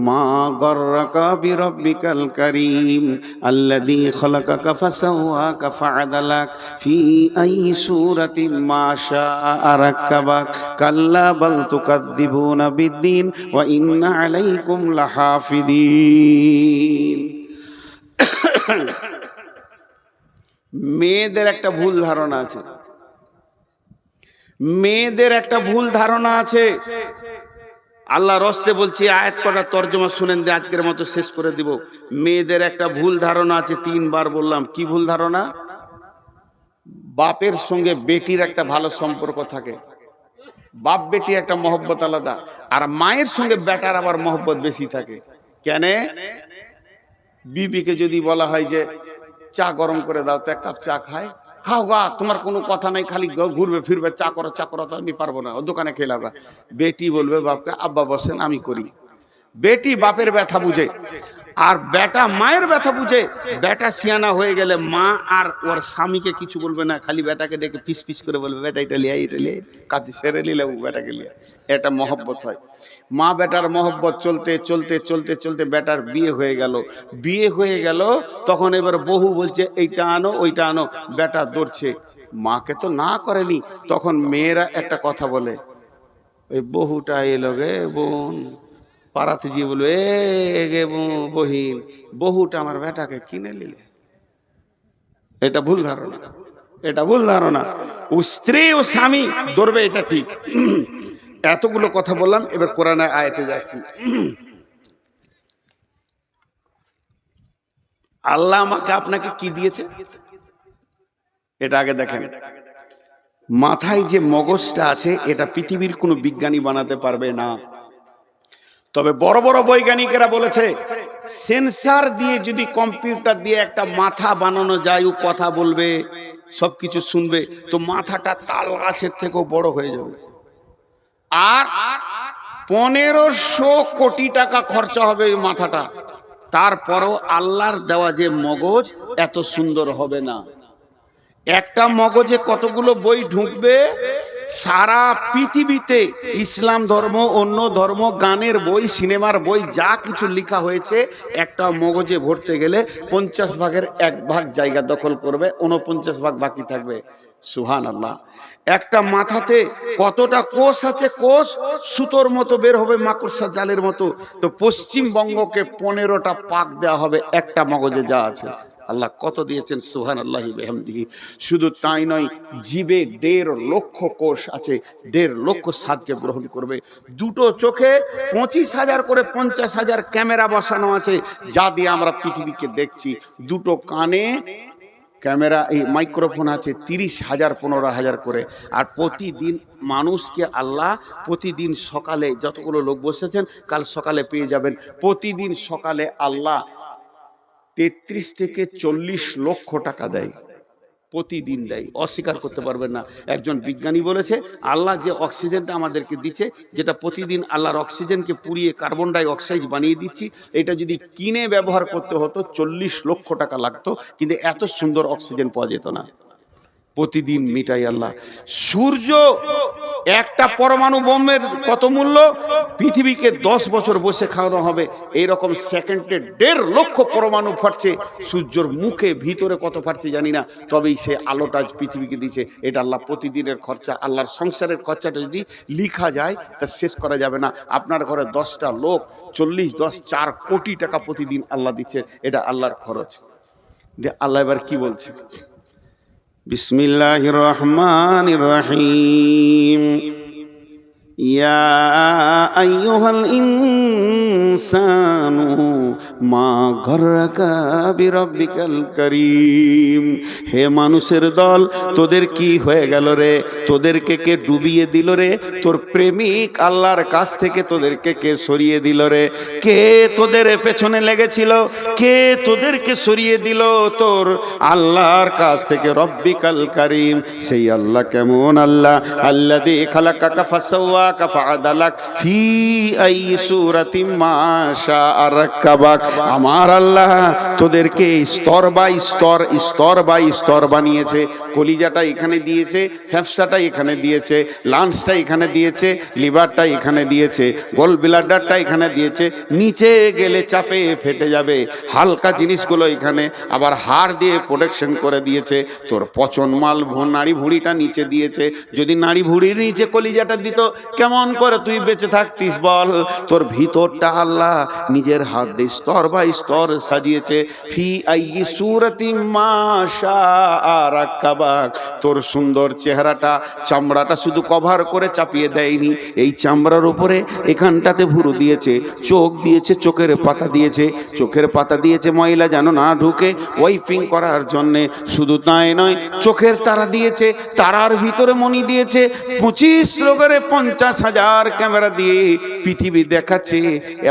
মা গররাকা বিরাব্বিকাল কারীম আল্লাযী খালাকাকা ফাসাওয়াকা ফাআদালাক ফি আইয়ি সূরাতিন মা শাআ রাক্কাবাক কাল্লা বাল তুকাযযিবুনা বিদ্দীন ওয়া ইন্না আলাইকুম লাহাফিদিন। মেয়েদের একটা ভুল ধারণা আছে, মেয়েদের একটা ভুল ধারণা আছে। আল্লাহ রস্তে বলছি, আয়াত কটা তর্জমা শুনেন দিয়ে আজকের মতো শেষ করে দিব। মেয়েদের একটা ভুল ধারণা আছে, 3 বার বললাম। কি ভুল ধারণা? বাপের সঙ্গে বেটির একটা ভালো সম্পর্ক থাকে, বাপ বেটি একটা মহব্বত আলাদা, আর মায়ের সঙ্গে বেটার আবার মহব্বত বেশি থাকে। কেন? বিবিকে যদি বলা হয় যে চা গরম করে দাও, তো 1 কাপ চা খায়, খাও গা, তোমার কোনো কথা নাই, খালি ঘুরবে ফিরবে, চা করো তো আমি পারবো না, ও দোকানে খেয়ে লাগা। বেটি বলবে বাপকে, আব্বা বসেন আমি করি। বেটি বাপের ব্যথা বুঝে, আর বেটা মায়ের ব্যথা বুঝে। বেটা সিয়ানা হয়ে গেলে মা আর ওর স্বামীকে কিছু বলবে না, খালি বেটাকে ডেকে পিস করে বলবে, বেটা এটা লিয়ে কাজ সেরে নিলে ও বেটাকে লিয়ে। এটা মহব্বত হয়। মা বেটার মহব্বত চলতে চলতে চলতে চলতে বেটার বিয়ে হয়ে গেল। তখন এবার বহু বলছে এইটা আনো ওইটা আনো, বেটা দৌড়ছে, মাকে তো না করেনি। তখন মেয়েরা একটা কথা বলে, ওই বহুটা এলো গে বোন, পাড়াতে গিয়ে বলবে, এ গে বহিন, বহুটা আমার বেটাকে কিনে নিলে। এটা ভুল ধারণা, এটা ভুল ধারণা। ও স্ত্রী ও স্বামী ধরবে, এটা ঠিক। এতগুলো কথা বললাম, এবার কোরআনের আয়াতে যাচ্ছি। আল্লাহ আমাকে আপনাকে কি দিয়েছে এটা আগে দেখেন। মাথায় যে মগজটা আছে, এটা পৃথিবীর কোনো বিজ্ঞানী বানাতে পারবে না। তবে বড় বড় বৈজ্ঞানিকেরা বলেছে, সেন্সার দিয়ে যদি কম্পিউটার দিয়ে একটা মাথা বানানো যায়, ও কথা বলবে, সবকিছু শুনবে, তো মাথাটা তাল গাছের থেকেও বড় হয়ে যাবে। আর 1500 কোটি টাকা খরচা হবে এই মাথাটা, তারপরও আল্লাহর দেওয়া যে মগজ এত সুন্দর হবে না। একটা মগজে কতগুলো বই ঢুকবে, সারা পৃথিবীতে ইসলাম ধর্ম, অন্য ধর্ম, গানের বই, সিনেমার বই যা কিছু লেখা হয়েছে, একটা মগজে ভরতে গেলে 50 ভাগের 1 ভাগ জায়গা দখল করবে, 49 ভাগ বাকি থাকবে। সুবহানাল্লাহ। একটা মাথাতে কতটা কোষ আছে, কোষ সুতোর মতো বের হবে, মাকড়সা জালের মতো। তো পশ্চিমবঙ্গকে 15টা পাক দেওয়া হবে একটা মগজে যা আছে। আল্লাহ কত দিয়েছেন, সুবহানাল্লাহি বিহামদিহি। শুধু তাই নয়, জিবে 1.5 লক্ষ কোষ আছে, 1.5 লক্ষ স্বাদকে গ্রহণ করবে। দুটো চোখে 25,000 করে 50,000 ক্যামেরা বসানো আছে, যা দিয়ে আমরা পৃথিবীকে দেখছি। দুটো কানে ক্যামেরা, এই মাইক্রোফোন আছে 30,000 15,000 করে। আর প্রতিদিন মানুষকে আল্লাহ, প্রতিদিন সকালে যতগুলো লোক বসেছেন কাল সকালে পেয়ে যাবেন, প্রতিদিন সকালে আল্লাহ 33 থেকে 40 লক্ষ টাকা দেয়, প্রতিদিন দেয়, অস্বীকার করতে পারবেন না। একজন বিজ্ঞানী বলেছে, আল্লাহ যে অক্সিজেনটা আমাদেরকে দিচ্ছে, যেটা প্রতিদিন আল্লাহর অক্সিজেনকে পুড়িয়ে কার্বন ডাই অক্সাইড বানিয়ে দিচ্ছি, এটা যদি কিনে ব্যবহার করতে হতো 40 লক্ষ টাকা লাগতো, কিন্তু এত সুন্দর অক্সিজেন পাওয়া যেত না। প্রতিদিন মিটাই আল্লাহ। সূর্য, একটা পরমাণু বোমের কত মূল্য, পৃথিবীকে 10 বছর বসে খাওয়ানো হবে। এইরকম সেকেন্ডে 1.5 লক্ষ পরমাণু ফাটছে, সূর্যর মুখে ভিতরে কত ফাটছে জানি না, তবেই সে আলোটা পৃথিবীকে দিচ্ছে। এটা আল্লাহ প্রতিদিনের খরচা। আল্লাহর সংসারের খরচাটা যদি লিখা যায় তা শেষ করা যাবে না। আপনার ঘরে 10টা লোক, 4 কোটি টাকা প্রতিদিন আল্লাহ দিচ্ছে, এটা আল্লাহর খরচ। যে আল্লাহ এবার কি বলছে, বিসমিল্লাহির রহমানির রহিম, ইয়া আইয়ুহাল ইনসানু মা গররাকা বিরব্বিকাল করিম। হে মানুষের দল, তোদের কি হয়ে গেল রে? তোদেরকে কে ডুবিয়ে দিল রে? তোর প্রেমিক আল্লাহর কাছ থেকে তোদেরকে কে সরিয়ে দিল রে? কে তোদের পেছনে লেগেছিল? কে তোদেরকে সরিয়ে দিল তোর আল্লাহর কাছ থেকে? রব্বিকাল করিম, সেই আল্লাহ কেমন আল্লাহ? আল্লাযী খালাকাকা ফাসাওয়াকা ফাআদালাক ফি আই সূরাতিম মা শাআ রাক্কাবাক। আমার আল্লাহ তোদেরকে স্তর বাই স্তর, স্তর বাই স্তর বানিয়েছে। কলিজাটা এখানে দিয়েছে, ফ্যাফসাটা এখানে দিয়েছে, লাঞ্চটা এখানে দিয়েছে, লিভারটা এখানে দিয়েছে, গোল ব্লাডারটা এখানে দিয়েছে। নিচে গেলে চাপে ফেটে যাবে, হালকা জিনিসগুলো এখানে, আবার হাড় দিয়ে প্রোটেকশন করে দিয়েছে। তোর পচন মাল নাড়ি ভুঁড়িটা নিচে দিয়েছে। যদি নাড়ি ভুঁড়ির নিচে কলিজাটা দিত, কেমন করে তুই বেঁচে থাকতিস বল? তোর ভিতরটা আল্লাহ নিজের হাত দিয়ে স্তর বাই স্তর সাজিয়েছে। ফি আইয়ি সূরাতিম মা শাআ রাক্কাবাক। তোর সুন্দর চেহারাটা, চামড়াটা শুধু কভার করে চাপিয়ে দেয়নি, এই চামড়ার উপরে এখানটাতে ভুরু দিয়েছে, চোখ দিয়েছে, চোখের পাতা দিয়েছে, চোখের পাতা দিয়েছে ময়লা যেন না ঢুকে, ওয়াইপিং করার জন্যে। শুধু তাই নয়, চোখের তারা দিয়েছে, তারার ভিতরে মণি দিয়েছে। 25 লোকের 50,000 ক্যামেরা দিয়ে পৃথিবী দেখাচ্ছে।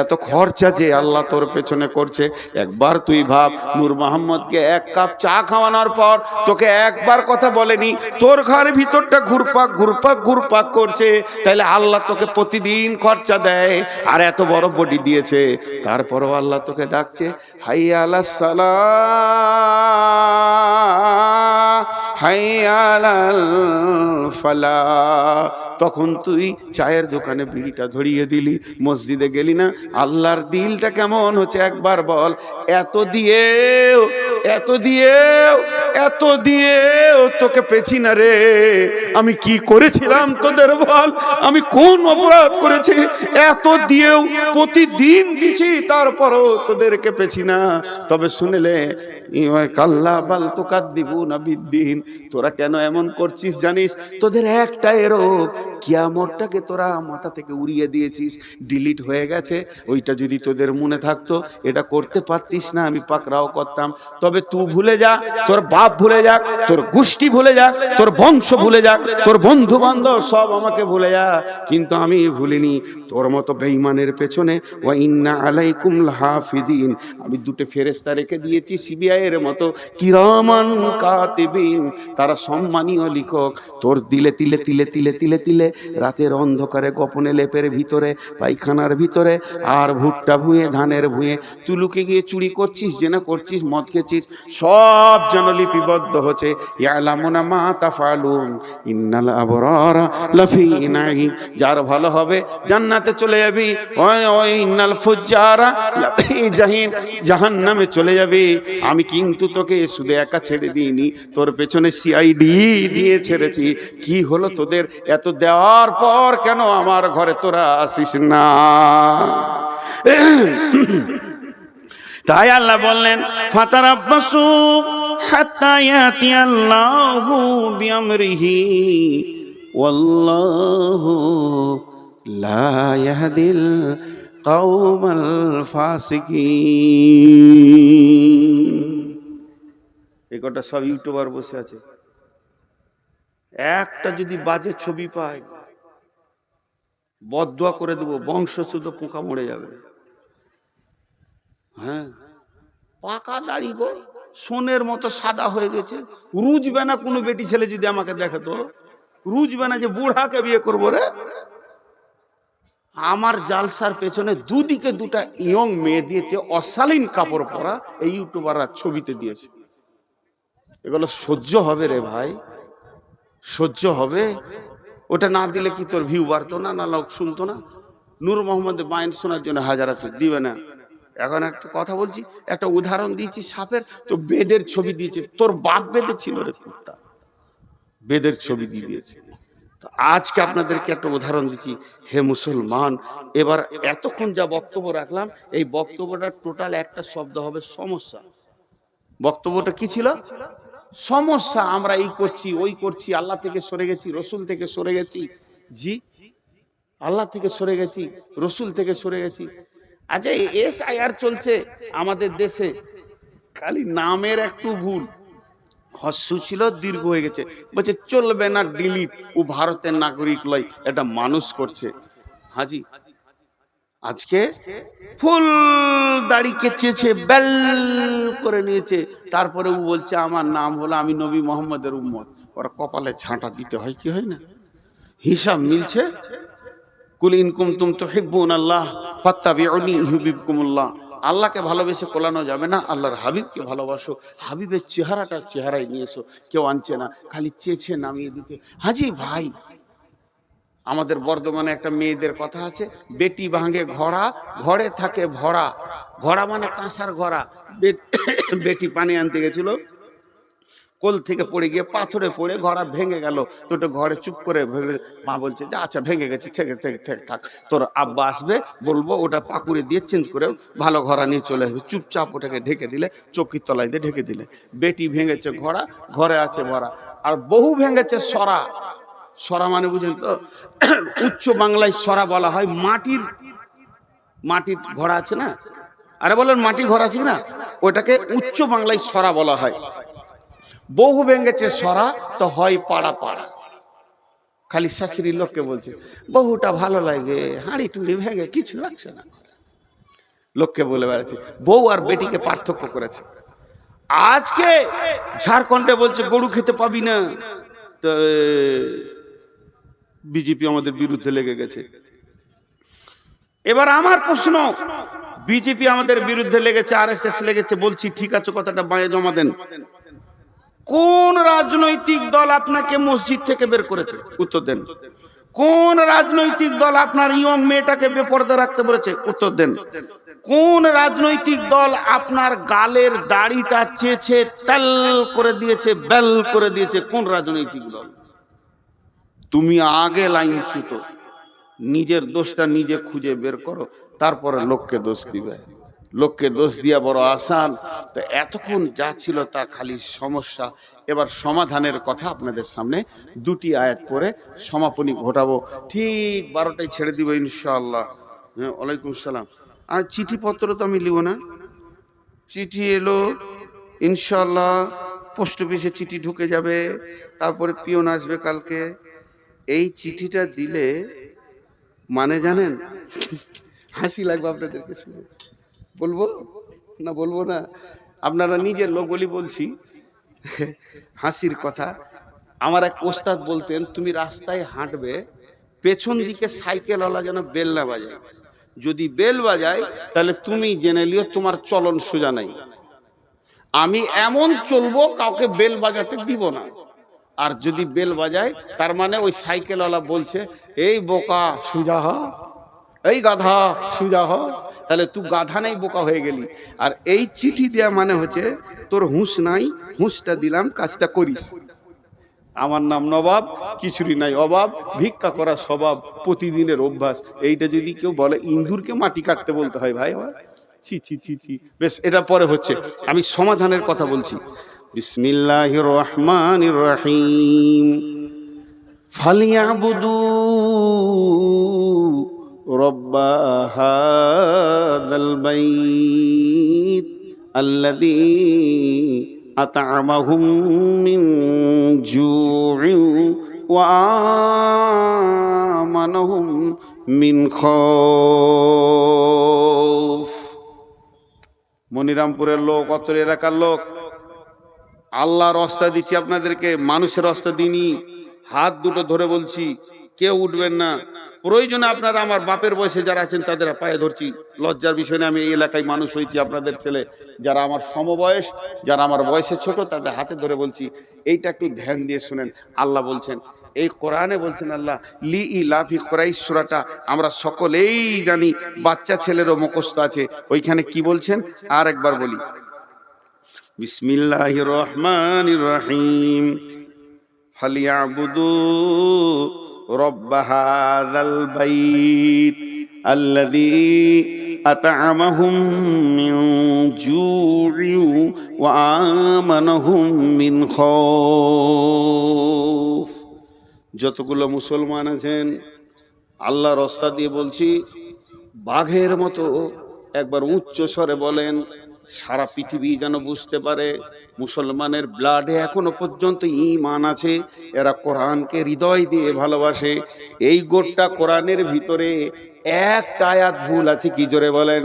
এত খরচা যে আল্লাহ তোর পেছনে করছে, একবার তুই ভাব। নূর মোহাম্মদকে 1 কাপ চা খাওয়ানোর পর তোকে একবার কথা বলেনি, তোর ঘরের ভিতরটা ঘুরপাক ঘুরপাক ঘুরপাক করছে, তাইলে আল্লাহ তোকে প্রতিদিন খরচা দেয়। আর এত বড় বডি দিয়েছে, তারপরও আল্লাহ তোকে ডাকছে, হাইয়া আলাস সালাহ, হাইয়া আলাল ফালাহ। তখন তুই চায়ের দোকানে বিড়িটা ধরিয়ে দিলি, মসজিদে গেলি না। আল্লাহর দিলটা কেমন হচ্ছে একবার বল। এত দিয়েও, এত দিয়েও, এত দিয়েও তোকে পেছি না রে। আমি কি করেছিলাম তোদের বল? আমি কোন অপরাধ করেছি? এত দিয়েও প্রতিদিন দিছি, তারপরও তোদেরকে পেছি না। তবে শুনলে কাল্লা বাল তুকাদ্দিবুনা বিদ্দিন। তোরা কেন এমন করছিস জানিস? তোদের একটাই রোগ, কিয়ামতটাকে তোরা মাথা থেকে উড়িয়ে দিয়েছিস, ডিলিট হয়ে গেছে। ওইটা যদি তোদের মনে থাকতো, এটা করতে পারতিস না, আমি পাকড়াও করতাম। তবে তুই ভুলে যা, তোর বাপ ভুলে যাক, তোর গোষ্ঠী ভুলে যাক, তোর বংশ ভুলে যাক, তোর বন্ধু বান্ধব সব আমাকে ভুলে যা, কিন্তু আমি ভুলিনি। তোর মতো বেঈমানের পেছনে ওয়া ইন্না আলাইকুম লাহাফিদিন, আমি 2টে ফেরেশতা রেখে দিয়েছি, সিবিআই এর মতো কিরামান কাতিবিন, তারা সম্মানীয় লিখক। তোর দিলে তিলে তিলে তিলে তিলে তিলে রাতের অন্ধকারে গোপনে লেপের ভিতরে, পায়খানার ভিতরে, আর ভুট্টা ভুঁয়ে, ধানের ভুঁয়ে, তুই লুকে গিয়ে চুরি করছিস, জেনা করছিস, মদ খেয়েছিস, সব যেন লিপিবদ্ধ হচ্ছে। ইয়ালামুনা মা তাফআলুন ইন্নাল আবরারা লাফি নাঈম, যার ভালো হবে জান্নাতে চলে যাবি, ওই ইন্নাল ফুজ্জারা লাফি জাহিম, জাহান্নামে চলে যাবে। আমি কিন্তু তোকে শুধু একা ছেড়ে দিইনি, তোর পেছনে সিআইডি দিয়ে ছেড়েছি। কি হলো তোদের, এত দেওয়ার পর কেন আমার ঘরে তোরা আসিস না? তাই আল্লাহ বললেন ফাতারাব্বাসু হাত্তা ইয়াতিয়াল্লাহু বিআমরিহি ওয়াল্লাহু লা ইয়াহদিল কাওমাল ফাসিকিন। এই কটা সব ইউটিউবার বসে আছে, একটা যদি বাজে ছবি পায় বদদুয়া করে দেবো, বংশ শুধু পোকা মরে যাবে। হ্যাঁ, পাকা দাড়ি গো, সোনের মতো সাদা হয়ে গেছে, রুজবে না। কোনো বেটি ছেলে যদি আমাকে দেখে তো রুজবে না যে বুড়াকে বিয়ে করবো রে। আমার জালসার পেছনে দুদিকে দুটা ইয়ং মেয়ে দিয়েছে, অশালীন কাপড় পরা, এই ইউটিউবাররা ছবিতে দিয়েছে। এগুলো সহ্য হবে রে ভাই, সহ্য হবে? ওটা না দিলে কি তোর ভিউ বাড়তো না, না লোক শুনতো না? নূর মোহাম্মদের বায়ান শোনার জন্য হাজার আছে, দিবে না। এখন একটা কথা বলছি, একটা উদাহরণ দিয়েছি সাপের, তো বেদের ছবি দিয়েছে। তোর বাপ বেদে ছিল রে কুত্তা, বেদের ছবি দিয়ে দিয়েছে। তো আজকে আপনাদেরকে একটা উদাহরণ দিচ্ছি, হে মুসলমান। এবার এতক্ষণ যা বক্তব্য রাখলাম, এই বক্তব্যটা টোটাল একটা শব্দ হবে সমস্যা। বক্তব্যটা কি ছিল? সমস্যা। আমরা এই করছি, ওই করছি, আল্লাহ থেকে সরে গেছি, রসুল থেকে সরে গেছি। জি, আল্লাহ থেকে সরে গেছি, রসুল থেকে সরে গেছি। আচ্ছা, SIR চলছে আমাদের দেশে, খালি নামের একটু ভুল, হস্য ছিল দীর্ঘ হয়ে গেছে, বলছে চলবে না, ডিলিট। ও ভারতের নাগরিক লয়, এটা মানুষ করছে। হাজি আজকে ফুল দাড়ি কেচেছে, বেল করে নিয়েছে, তারপরে ও বলছে আমার নাম হলো, আমি নবী মোহাম্মদের উম্মত। ওরা কপালে ঝাঁটা দিতে হয় কি হয় না? হিসাব মিলছে। কুল ইন কুনতুম তুহিব্বুনাল্লাহ ফাত্তাবিউনি ইউহিব্বুকুমুল্লাহ। আল্লাহকে ভালোবেসে কোলানো যাবে না, আল্লাহর হাবিবকে ভালোবাসো। হাবিবের চেহারাই নিয়ে এসো। কেউ আনছে না, খালি চেয়েছে নামিয়ে দিতে। হাজি ভাই, আমাদের বর্ধমানে একটা মেয়েদের কথা আছে, বেটি ভাঙে ঘোড়া, ঘরে থাকে ভরা। ঘোড়া মানে কাঁসার ঘোড়া। বেটি পানি আনতে গেছিল, কোল থেকে পড়ে গিয়ে পাথরে পড়ে ঘোড়া ভেঙে গেল। তো ঘরে চুপ করে মা বলছে যে আচ্ছা ভেঙে গেছে, থেকে থাক, তোর আব্বা আসবে, বলবো ওটা পাকুড়ে দিয়ে চেঞ্জ করে ভালো ঘোড়া নিয়ে চলে আসবে। চুপচাপ ওটাকে ঢেকে দিলে, চৌকির তলায় দিয়ে ঢেকে দিলে। বেটি ভেঙেছে ঘোড়া, ঘরে আছে ভরা। আর বহু ভেঙেছে সরা। সরা মানে বুঝেন তো? উচ্চ বাংলায় সরা বলা হয় মাটির ঘোড়া আছে না, আরে বলেন মাটি ঘোড়া আছে না, ওটাকে উচ্চ বাংলায় সরা বলা হয়। বহু ভেঙেছে সরা, তো হয় পাড়া পাড়া। খালি শাশুড়ির লোককে বলছে বহুটা ভালো লাগে, হাঁড়ি টুড়ি ভেঙে কিছু লাগছে না, লোককে বলে বেড়াচ্ছে। বউ আর বেটিকে পার্থক্য করেছে। আজকে ঝাড়খণ্ডে বলছে গরু খেতে পাবি না, তো বিজেপি আমাদের বিরুদ্ধে লেগে গেছে। এবার আমার প্রশ্ন, বিজেপি আমাদের বিরুদ্ধে লেগেছে, RSS লেগেছে, বলছি ঠিক আছে, কথাটা বাঁয়ে জমা দেন। কোন রাজনৈতিক দল আপনাকে মসজিদ থেকে বের করেছে? উত্তর দেন। কোন রাজনৈতিক দল আপনার ইয়ং মেয়েটাকে বেপরদা রাখতে বলেছে? উত্তর দেন। কোন রাজনৈতিক দল আপনার গালের দাড়িটা চেয়েছে তেল করে দিয়েছে, বেল করে দিয়েছে? কোন রাজনৈতিক দল? তুমি আগে লাইন ছুটো, নিজের দোষটা নিজে খুঁজে বের করো, তারপরে লোককে দোষ দিবে। লোককে দোষ দিয়া বড় আসান। তো এতক্ষণ যা ছিল তা খালি সমস্যা। এবার সমাধানের কথা আপনাদের সামনে দুটি আয়াত পড়ে সমাপনী ঘটাবো। ঠিক 12টায় ছেড়ে দিব ইনশাআল্লাহ। হ্যাঁ, ওয়ালাইকুম সালাম। আর চিঠিপত্র তো আমি লিব না, চিঠি এলো ইনশাআল্লাহ, পোস্ট অফিসে চিঠি ঢুকে যাবে, তারপরে পিয়ন আসবে কালকে। এই চিঠিটা দিলে মানে জানেন, হাসি লাগবে আপনাদেরকে শুনে, বলবো না? আপনারা নিজের লোক বলি বলছি, হাসির কথা। আমার এক ওস্তাদ বলতেন, তুমি রাস্তায় হাঁটবে, পেছন দিকে সাইকেলওয়ালা যেন বেল না বাজায়। যদি বেল বাজায় তাহলে তুমি জেনে লিও তোমার চলন সোজা নাই। আমি এমন চলবো কাউকে বেল বাজাতে দিব না। আর যদি বেল বাজায় তার মানে ওই সাইকেলওয়ালা বলছে, এই বোকা সোজা হ, এই গাধা সোজা হ। তাহলে তুই গাধা নেই, বোকা হয়ে গেলি। আর এই চিঠি দেয়া মানে হচ্ছে তোর হুঁশ নাই, হুঁশটা দিলাম, কাজটা করিস। আমার নাম নবাব, কিছুরই নাই অভাব, ভিক্ষা করা স্বভাব, প্রতিদিনের অভ্যাস। এইটা যদি কেউ বলে, ইন্দুরকে মাটি কাটতে বলতে হয় ভাই আমার। ছি ছি ছি ছি। বেশ, এটা পরে হচ্ছে, আমি সমাধানের কথা বলছি। বিসমিল্লাহির রহমানির রহিম। ফালিয়াবুদু রব্বা হাযাল বাইত আল্লাযী আত'আমাহুম মিন জু'ইন ওয়া আমানাহুম মিন খাউফ। মনিরামপুরের লোক, অত্র এলাকার লোক, আল্লাহর রাস্তা দিচ্ছি আপনাদেরকে, মানুষের রাস্তা দিইনি। হাত দুটো ধরে বলছি, কেউ উঠবেন না। প্রয়োজনে আপনারা আমার বাপের বয়সে যারা আছেন তাদের পায়ে ধরছি। লজ্জার বিষয় নিয়ে আমি এই এলাকায় মানুষ হয়েছি, আপনাদের ছেলে। যারা আমার সমবয়স, যারা আমার বয়সে ছোট, তাদের হাতে ধরে বলছি, এইটা একটু ধ্যান দিয়ে শুনেন। আল্লাহ বলছেন, এই কোরআনে বলছেন আল্লাহ, লি ইলাফি কুরাইশ সূরাটা আমরা সকলেই জানি, বাচ্চা ছেলেরও মুখস্থ আছে। ওইখানে কি বলছেন আর একবার বলি। বিসমিল্লাহির রহমানির রহিম। ফালিয়াবুদু রব্ব হাযাল বাইত আল্লাযী আত'আমাহুম মিন জু'ইন ওয়া আমানাহুম মিন খাউফ। যতগুলো মুসলমান আছেন, আল্লাহর রাস্তা দিয়ে বলছি, বাঘের মতো একবার উচ্চ স্বরে বলেন, সারা পৃথিবী যেন বুঝতে পারে মুসলমানের ব্লাডে এখনো পর্যন্ত ঈমান আছে। এরা কোরআনকে হৃদয় দিয়ে ভালোবাসে। এই গোটা কোরআনের ভিতরে একটা আয়াত ভুল আছে কি? জোরে বলেন।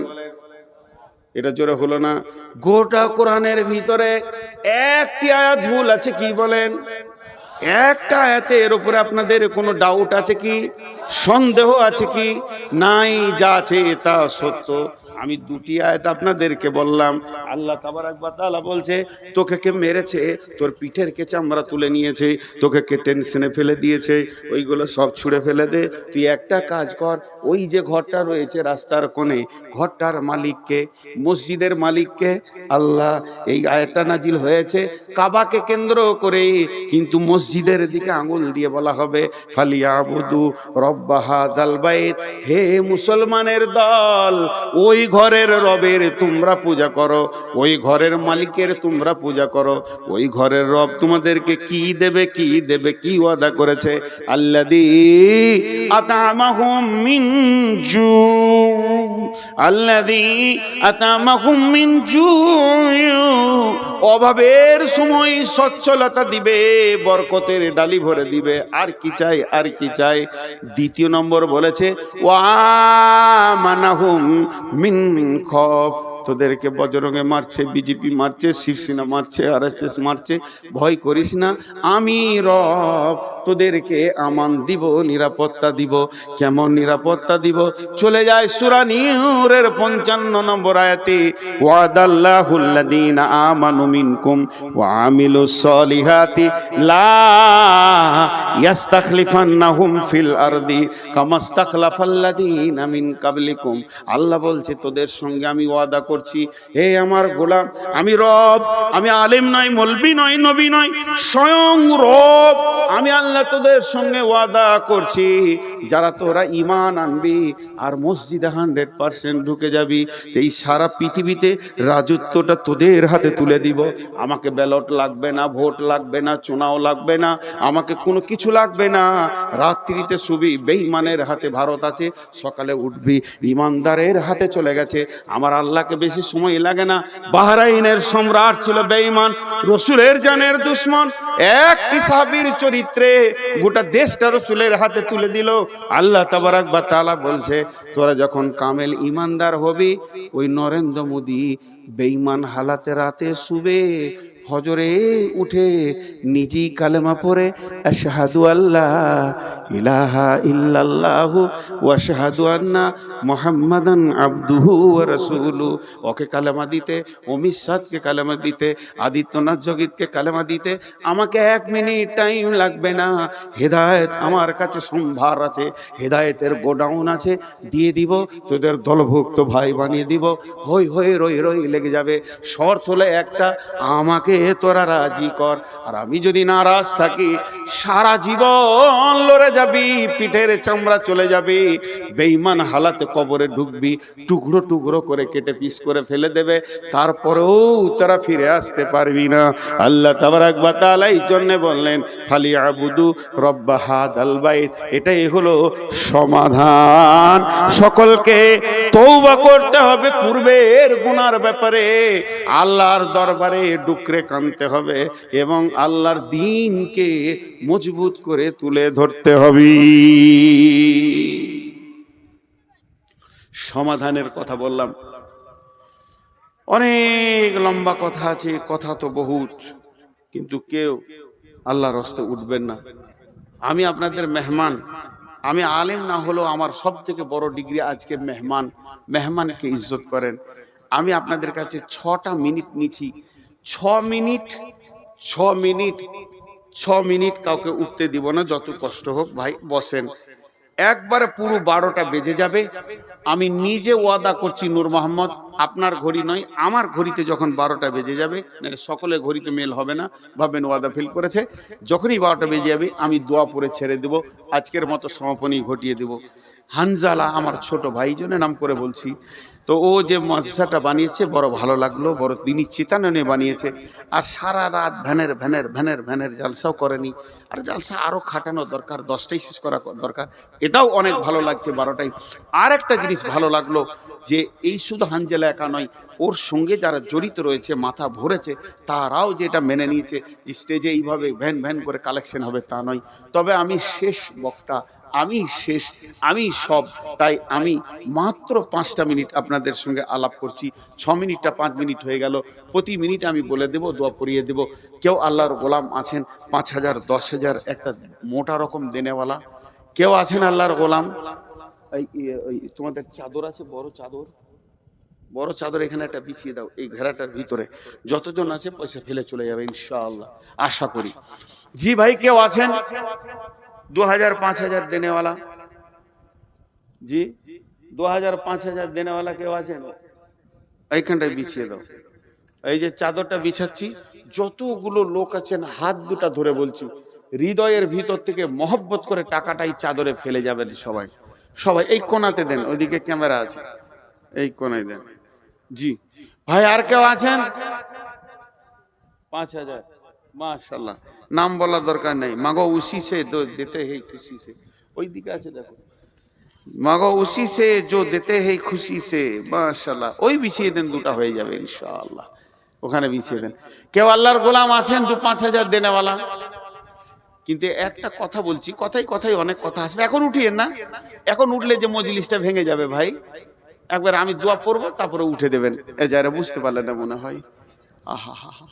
এটা জোরে হলো না। গোটা কোরআনের ভিতরে একটি আয়াত ভুল আছে কি? বলেন। একটা আয়াতে। এর উপরে আপনাদের কোনো ডাউট আছে কি? সন্দেহ আছে কি? নাই, যা আছে তা সত্য। আমি দুটি আয়াত আপনাদেরকে বললাম। আল্লাহ তাবারাক ওয়া তাআলা বলছে, তোকে কে মেরেছে, তোর পিঠের কে চামড়া তুলে নিয়েছে, তোকে কে টেনশনে ফেলে দিয়েছে, ওইগুলো সব ছুঁড়ে ফেলে দে। তুই একটা কাজ কর, ওই যে ঘরটা রয়েছে রাস্তার কোণে, ঘরটার মালিককে, মসজিদের মালিককে আল্লাহ। এই আয়াতটা নাজিল হয়েছে কাবাকে কেন্দ্র করে, কিন্তু মসজিদের দিকে আঙুল দিয়ে বলা হবে, ফালিয়াবুদু রব্বা হাযাল বাইত। হে মুসলমানের দল, ওই ঘরের রবের তোমরা পূজা করো, ওই ঘরের মালিকের তোমরা পূজা করো। ওই ঘরের রব তোমাদেরকে কি দেবে, কি দেবে, কি ওয়াদা করেছে? আল্লাযী আত'আমাহুম মিন জু', আল্লাযী আত'আমাহুম মিন জু'। অভাবের সময় সচ্ছলতা দিবে, বরকতের ডালি ভরে দিবে। আর কি চাই, আর কি চাই? দ্বিতীয় নম্বর বলেছে, ওয়া আমানাহুম মিন খাউফ। তোদেরকে বজরঙ্গে মারছে, বিজেপি মারছে, শিবসেনা মারছে, আরএসএস মারছে, ভয় করিস না, আমি রব তোদেরকে আমান দিব, নিরাপত্তা দিব। কেমন নিরাপত্তা দিব? চলে যায় সূরা নূরের 55 নম্বর আয়াতে, ওয়াদাল্লাহুল্লাযীনা আমানু মিনকুম ওয়া আমিলুস সলিহাতি লা ইস্তাখলিফান্নাহুম ফিল আরদি কামাস্তাখলাফাল্লাযীনা মিন কাবলিকুম। আল্লাহ বলছে, তোদের সঙ্গে আমি ওয়াদা করছি, হে আমার গোলাম, আমি রব, আমি আলেম নয়, মৌলবি নয়, নবী নয়, স্বয়ং রব। আমি আল্লাহ তোদের সঙ্গে ওয়াদা করছি, যারা তোরা ঈমান আনবি আর মসজিদে 100% ঢুকে যাবি, এই সারা পৃথিবীতে রাজত্বটা তোদের হাতে তুলে দিব। আমাকে ব্যালট লাগবে না, ভোট লাগবে না, চুনাও লাগবে না, আমাকে কোনো কিছু লাগবে না। রাত্রিতে শুবি, বেঈমানের হাতে ভারত আছে, সকালে উঠবি ঈমানদারের হাতে চলে গেছে। আমার আল্লাহকে বেশি সময় লাগে না। বাহরাইনের সম্রাট ছিল বেঈমান, রসুলের জানের দুশ্মন, একটি সাহাবীর চরিত্রে গোটা দেশটা রাসূলের হাতে তুলে দিল। আল্লাহ তাবারাক ওয়া তাআলা বলছে, তোরা যখন কামেল ঈমানদার হবি, ওই নরেন্দ্র মোদী বেঈমান হালাতে রাতে শুবে, ফজরে উঠে নিজেই কালেমা পড়ে আশহাদু আল্লা ইলাহা ইল্লাল্লাহু ওয়া আশহাদু আন্না মুহাম্মাদান আবদুহু ওয়া রাসূলুহু, ওকে কালেমা দিতে, অমিত সাদকে কালেমা দিতে, আদিত্যনাথ জগিতকে কালেমা দিতে আমাকে 1 মিনিট টাইম লাগবে না। হেদায়েত আমার কাছে সম্ভার আছে, হেদায়েতের গোডাউন আছে, দিয়ে দিব, তোদের দলভুক্ত ভাই বানিয়ে দিব। হই হই রই রই লেগে যাবে। শর্ত হলো একটা, আমাকে তোরা রাজি কর। আর আমি যদি নারাজ থাকি, সারা জীবন লড়ে যাবি, পিঠের চামড়া চলে যাবে, বেঈমান হালাতে কবরে ঢুকবি, টুকরো টুকরো করে কেটে পিস করে ফেলে দেবে, তারপরেও তারা ফিরে আসতে পারবি না। আল্লাহ তাবারাক ওয়া তাআলা এই জন্য বললেন, ফালিয়াবুদু রব্ব হাদাল বাইত। এটাই হলো সমাধান। সকলকে তওবা করতে হবে পূর্বের গুনার ব্যাপারে, আল্লাহর দরবারে ডুকরে কাঁদতে হবে এবং আল্লাহর দ্বীনকে মজবুত করে তুলে ধরতে হবে। সমাধানের কথা বললাম, অনেক লম্বা কথা আছে, কথা তো বহুত, কিন্তু কেউ আল্লাহর রাস্তে উঠবেন না। আমি আপনাদের মেহমান, আমি আলেম না হলেও আমার সব থেকে বড় ডিগ্রি আজকে মেহমান। মেহমানকে ইজ্জত করেন। আমি আপনাদের কাছে 6টা মিনিট নিচ্ছি। 6 মিনিট কাউকে উঠতে দিব না, যত কষ্ট হোক। ভাই বসেন, একবারে পুরো 12টা বেজে যাবে। আমি নিজে ওয়াদা করছি, নূর মোহাম্মদ, আপনার ঘড়ি নয়, আমার ঘড়িতে যখন 12টা বেজে যাবে, সকলের ঘড়িতে মেল হবে না, ভাবেন ওয়াদা ফিল করেছে। যখনই 12টা বেজে যাবে আমি দোয়া পড়ে ছেড়ে দেব, আজকের মতো সমাপনী ঘটিয়ে দেব। হানজালা আমার ছোট ভাই, জন্য নাম করে বলছি। তো ও যে মাদ্রাসাটা বানিয়েছে বড় ভালো লাগলো, বড় দিনী চেতনা নিয়ে বানিয়েছে। আর সারা রাত ভ্যানের জালসাও করেনি। আর জালসা আরও খাটানো দরকার, 10টাই শেষ করা দরকার। এটাও অনেক ভালো লাগছে 12টায়। আর একটা জিনিস ভালো লাগলো যে এই শুধু হানজালা একা নয়, ওর সঙ্গে যারা জড়িত রয়েছে, মাথা ভরেছে, তারাও যেটা মেনে নিয়েছে যে স্টেজে এইভাবে ভ্যান করে কালেকশন হবে তা নয়। তবে আমি শেষ বক্তা, আমি সব, তাই আমি মাত্র 5টা মিনিট আপনাদের সঙ্গে আলাপ করছি। 6 মিনিটটা 5 মিনিট হয়ে গেল। প্রতি মিনিটে আমি বলে দেব, দোয়া পড়িয়ে দেব। কেউ আল্লাহর গোলাম আছেন 5,000 10,000 একটা মোটা রকম দেনেওয়ালা? কেউ আছেন আল্লাহর গোলাম? এই তোমাদের চাদর আছে, বড় চাদর এখানে একটা বিছিয়ে দাও, এই ঘেরাটার ভিতরে। যতজন আছে পয়সা ফেলে চলে যাবে ইনশাআল্লাহ, আশা করি। জি ভাই, কেউ আছেন 2000 5000 দেনেওয়ালা? জি, 2000 5000 দেনেওয়ালা কেউ আছেন? এইখানটায় বিছিয়ে দাও। এই যে চাদরটা বিছাচ্ছি, যতগুলো লোক আছেন হাত দুটা ধরে বলছি, হৃদয়ের ভিতর থেকে মহব্বত করে টাকাটাই চাদরে ফেলে যাবেন। সবাই এই কোণাতে দেন, ওইদিকে ক্যামেরা আছে, এই কোণায় দেন। জি ভাই, আর কেউ আছেন? 5000, মাশাআল্লাহ। নাম বলার দরকার নেই। মাগো উসি সে দো দেতে হে খুশি সে, ওই দিকে আছে দেখো। মাগো উসি সে जो देते हैं खुशी से, মাশাআল্লাহ। ওই বিছিয়ে দেন, দুটা হয়ে যাবে ইনশাআল্লাহ। ওখানে বিছিয়ে দেন। কেউ আল্লাহর গোলাম আছেন 2-5 হাজার দেনেওয়ালা? কিন্তু একটা কথা বলছি, কথাই অনেক কথা আসবে। এখন উঠিয়েন না, এখন উঠলে যে মজলিসটা ভেঙে যাবে ভাই। একবার আমি দোয়া পড়বো, তারপরে উঠে দেবেন। এ যারা বুঝতে পারলেন না মনে হয়। আহা হা হা।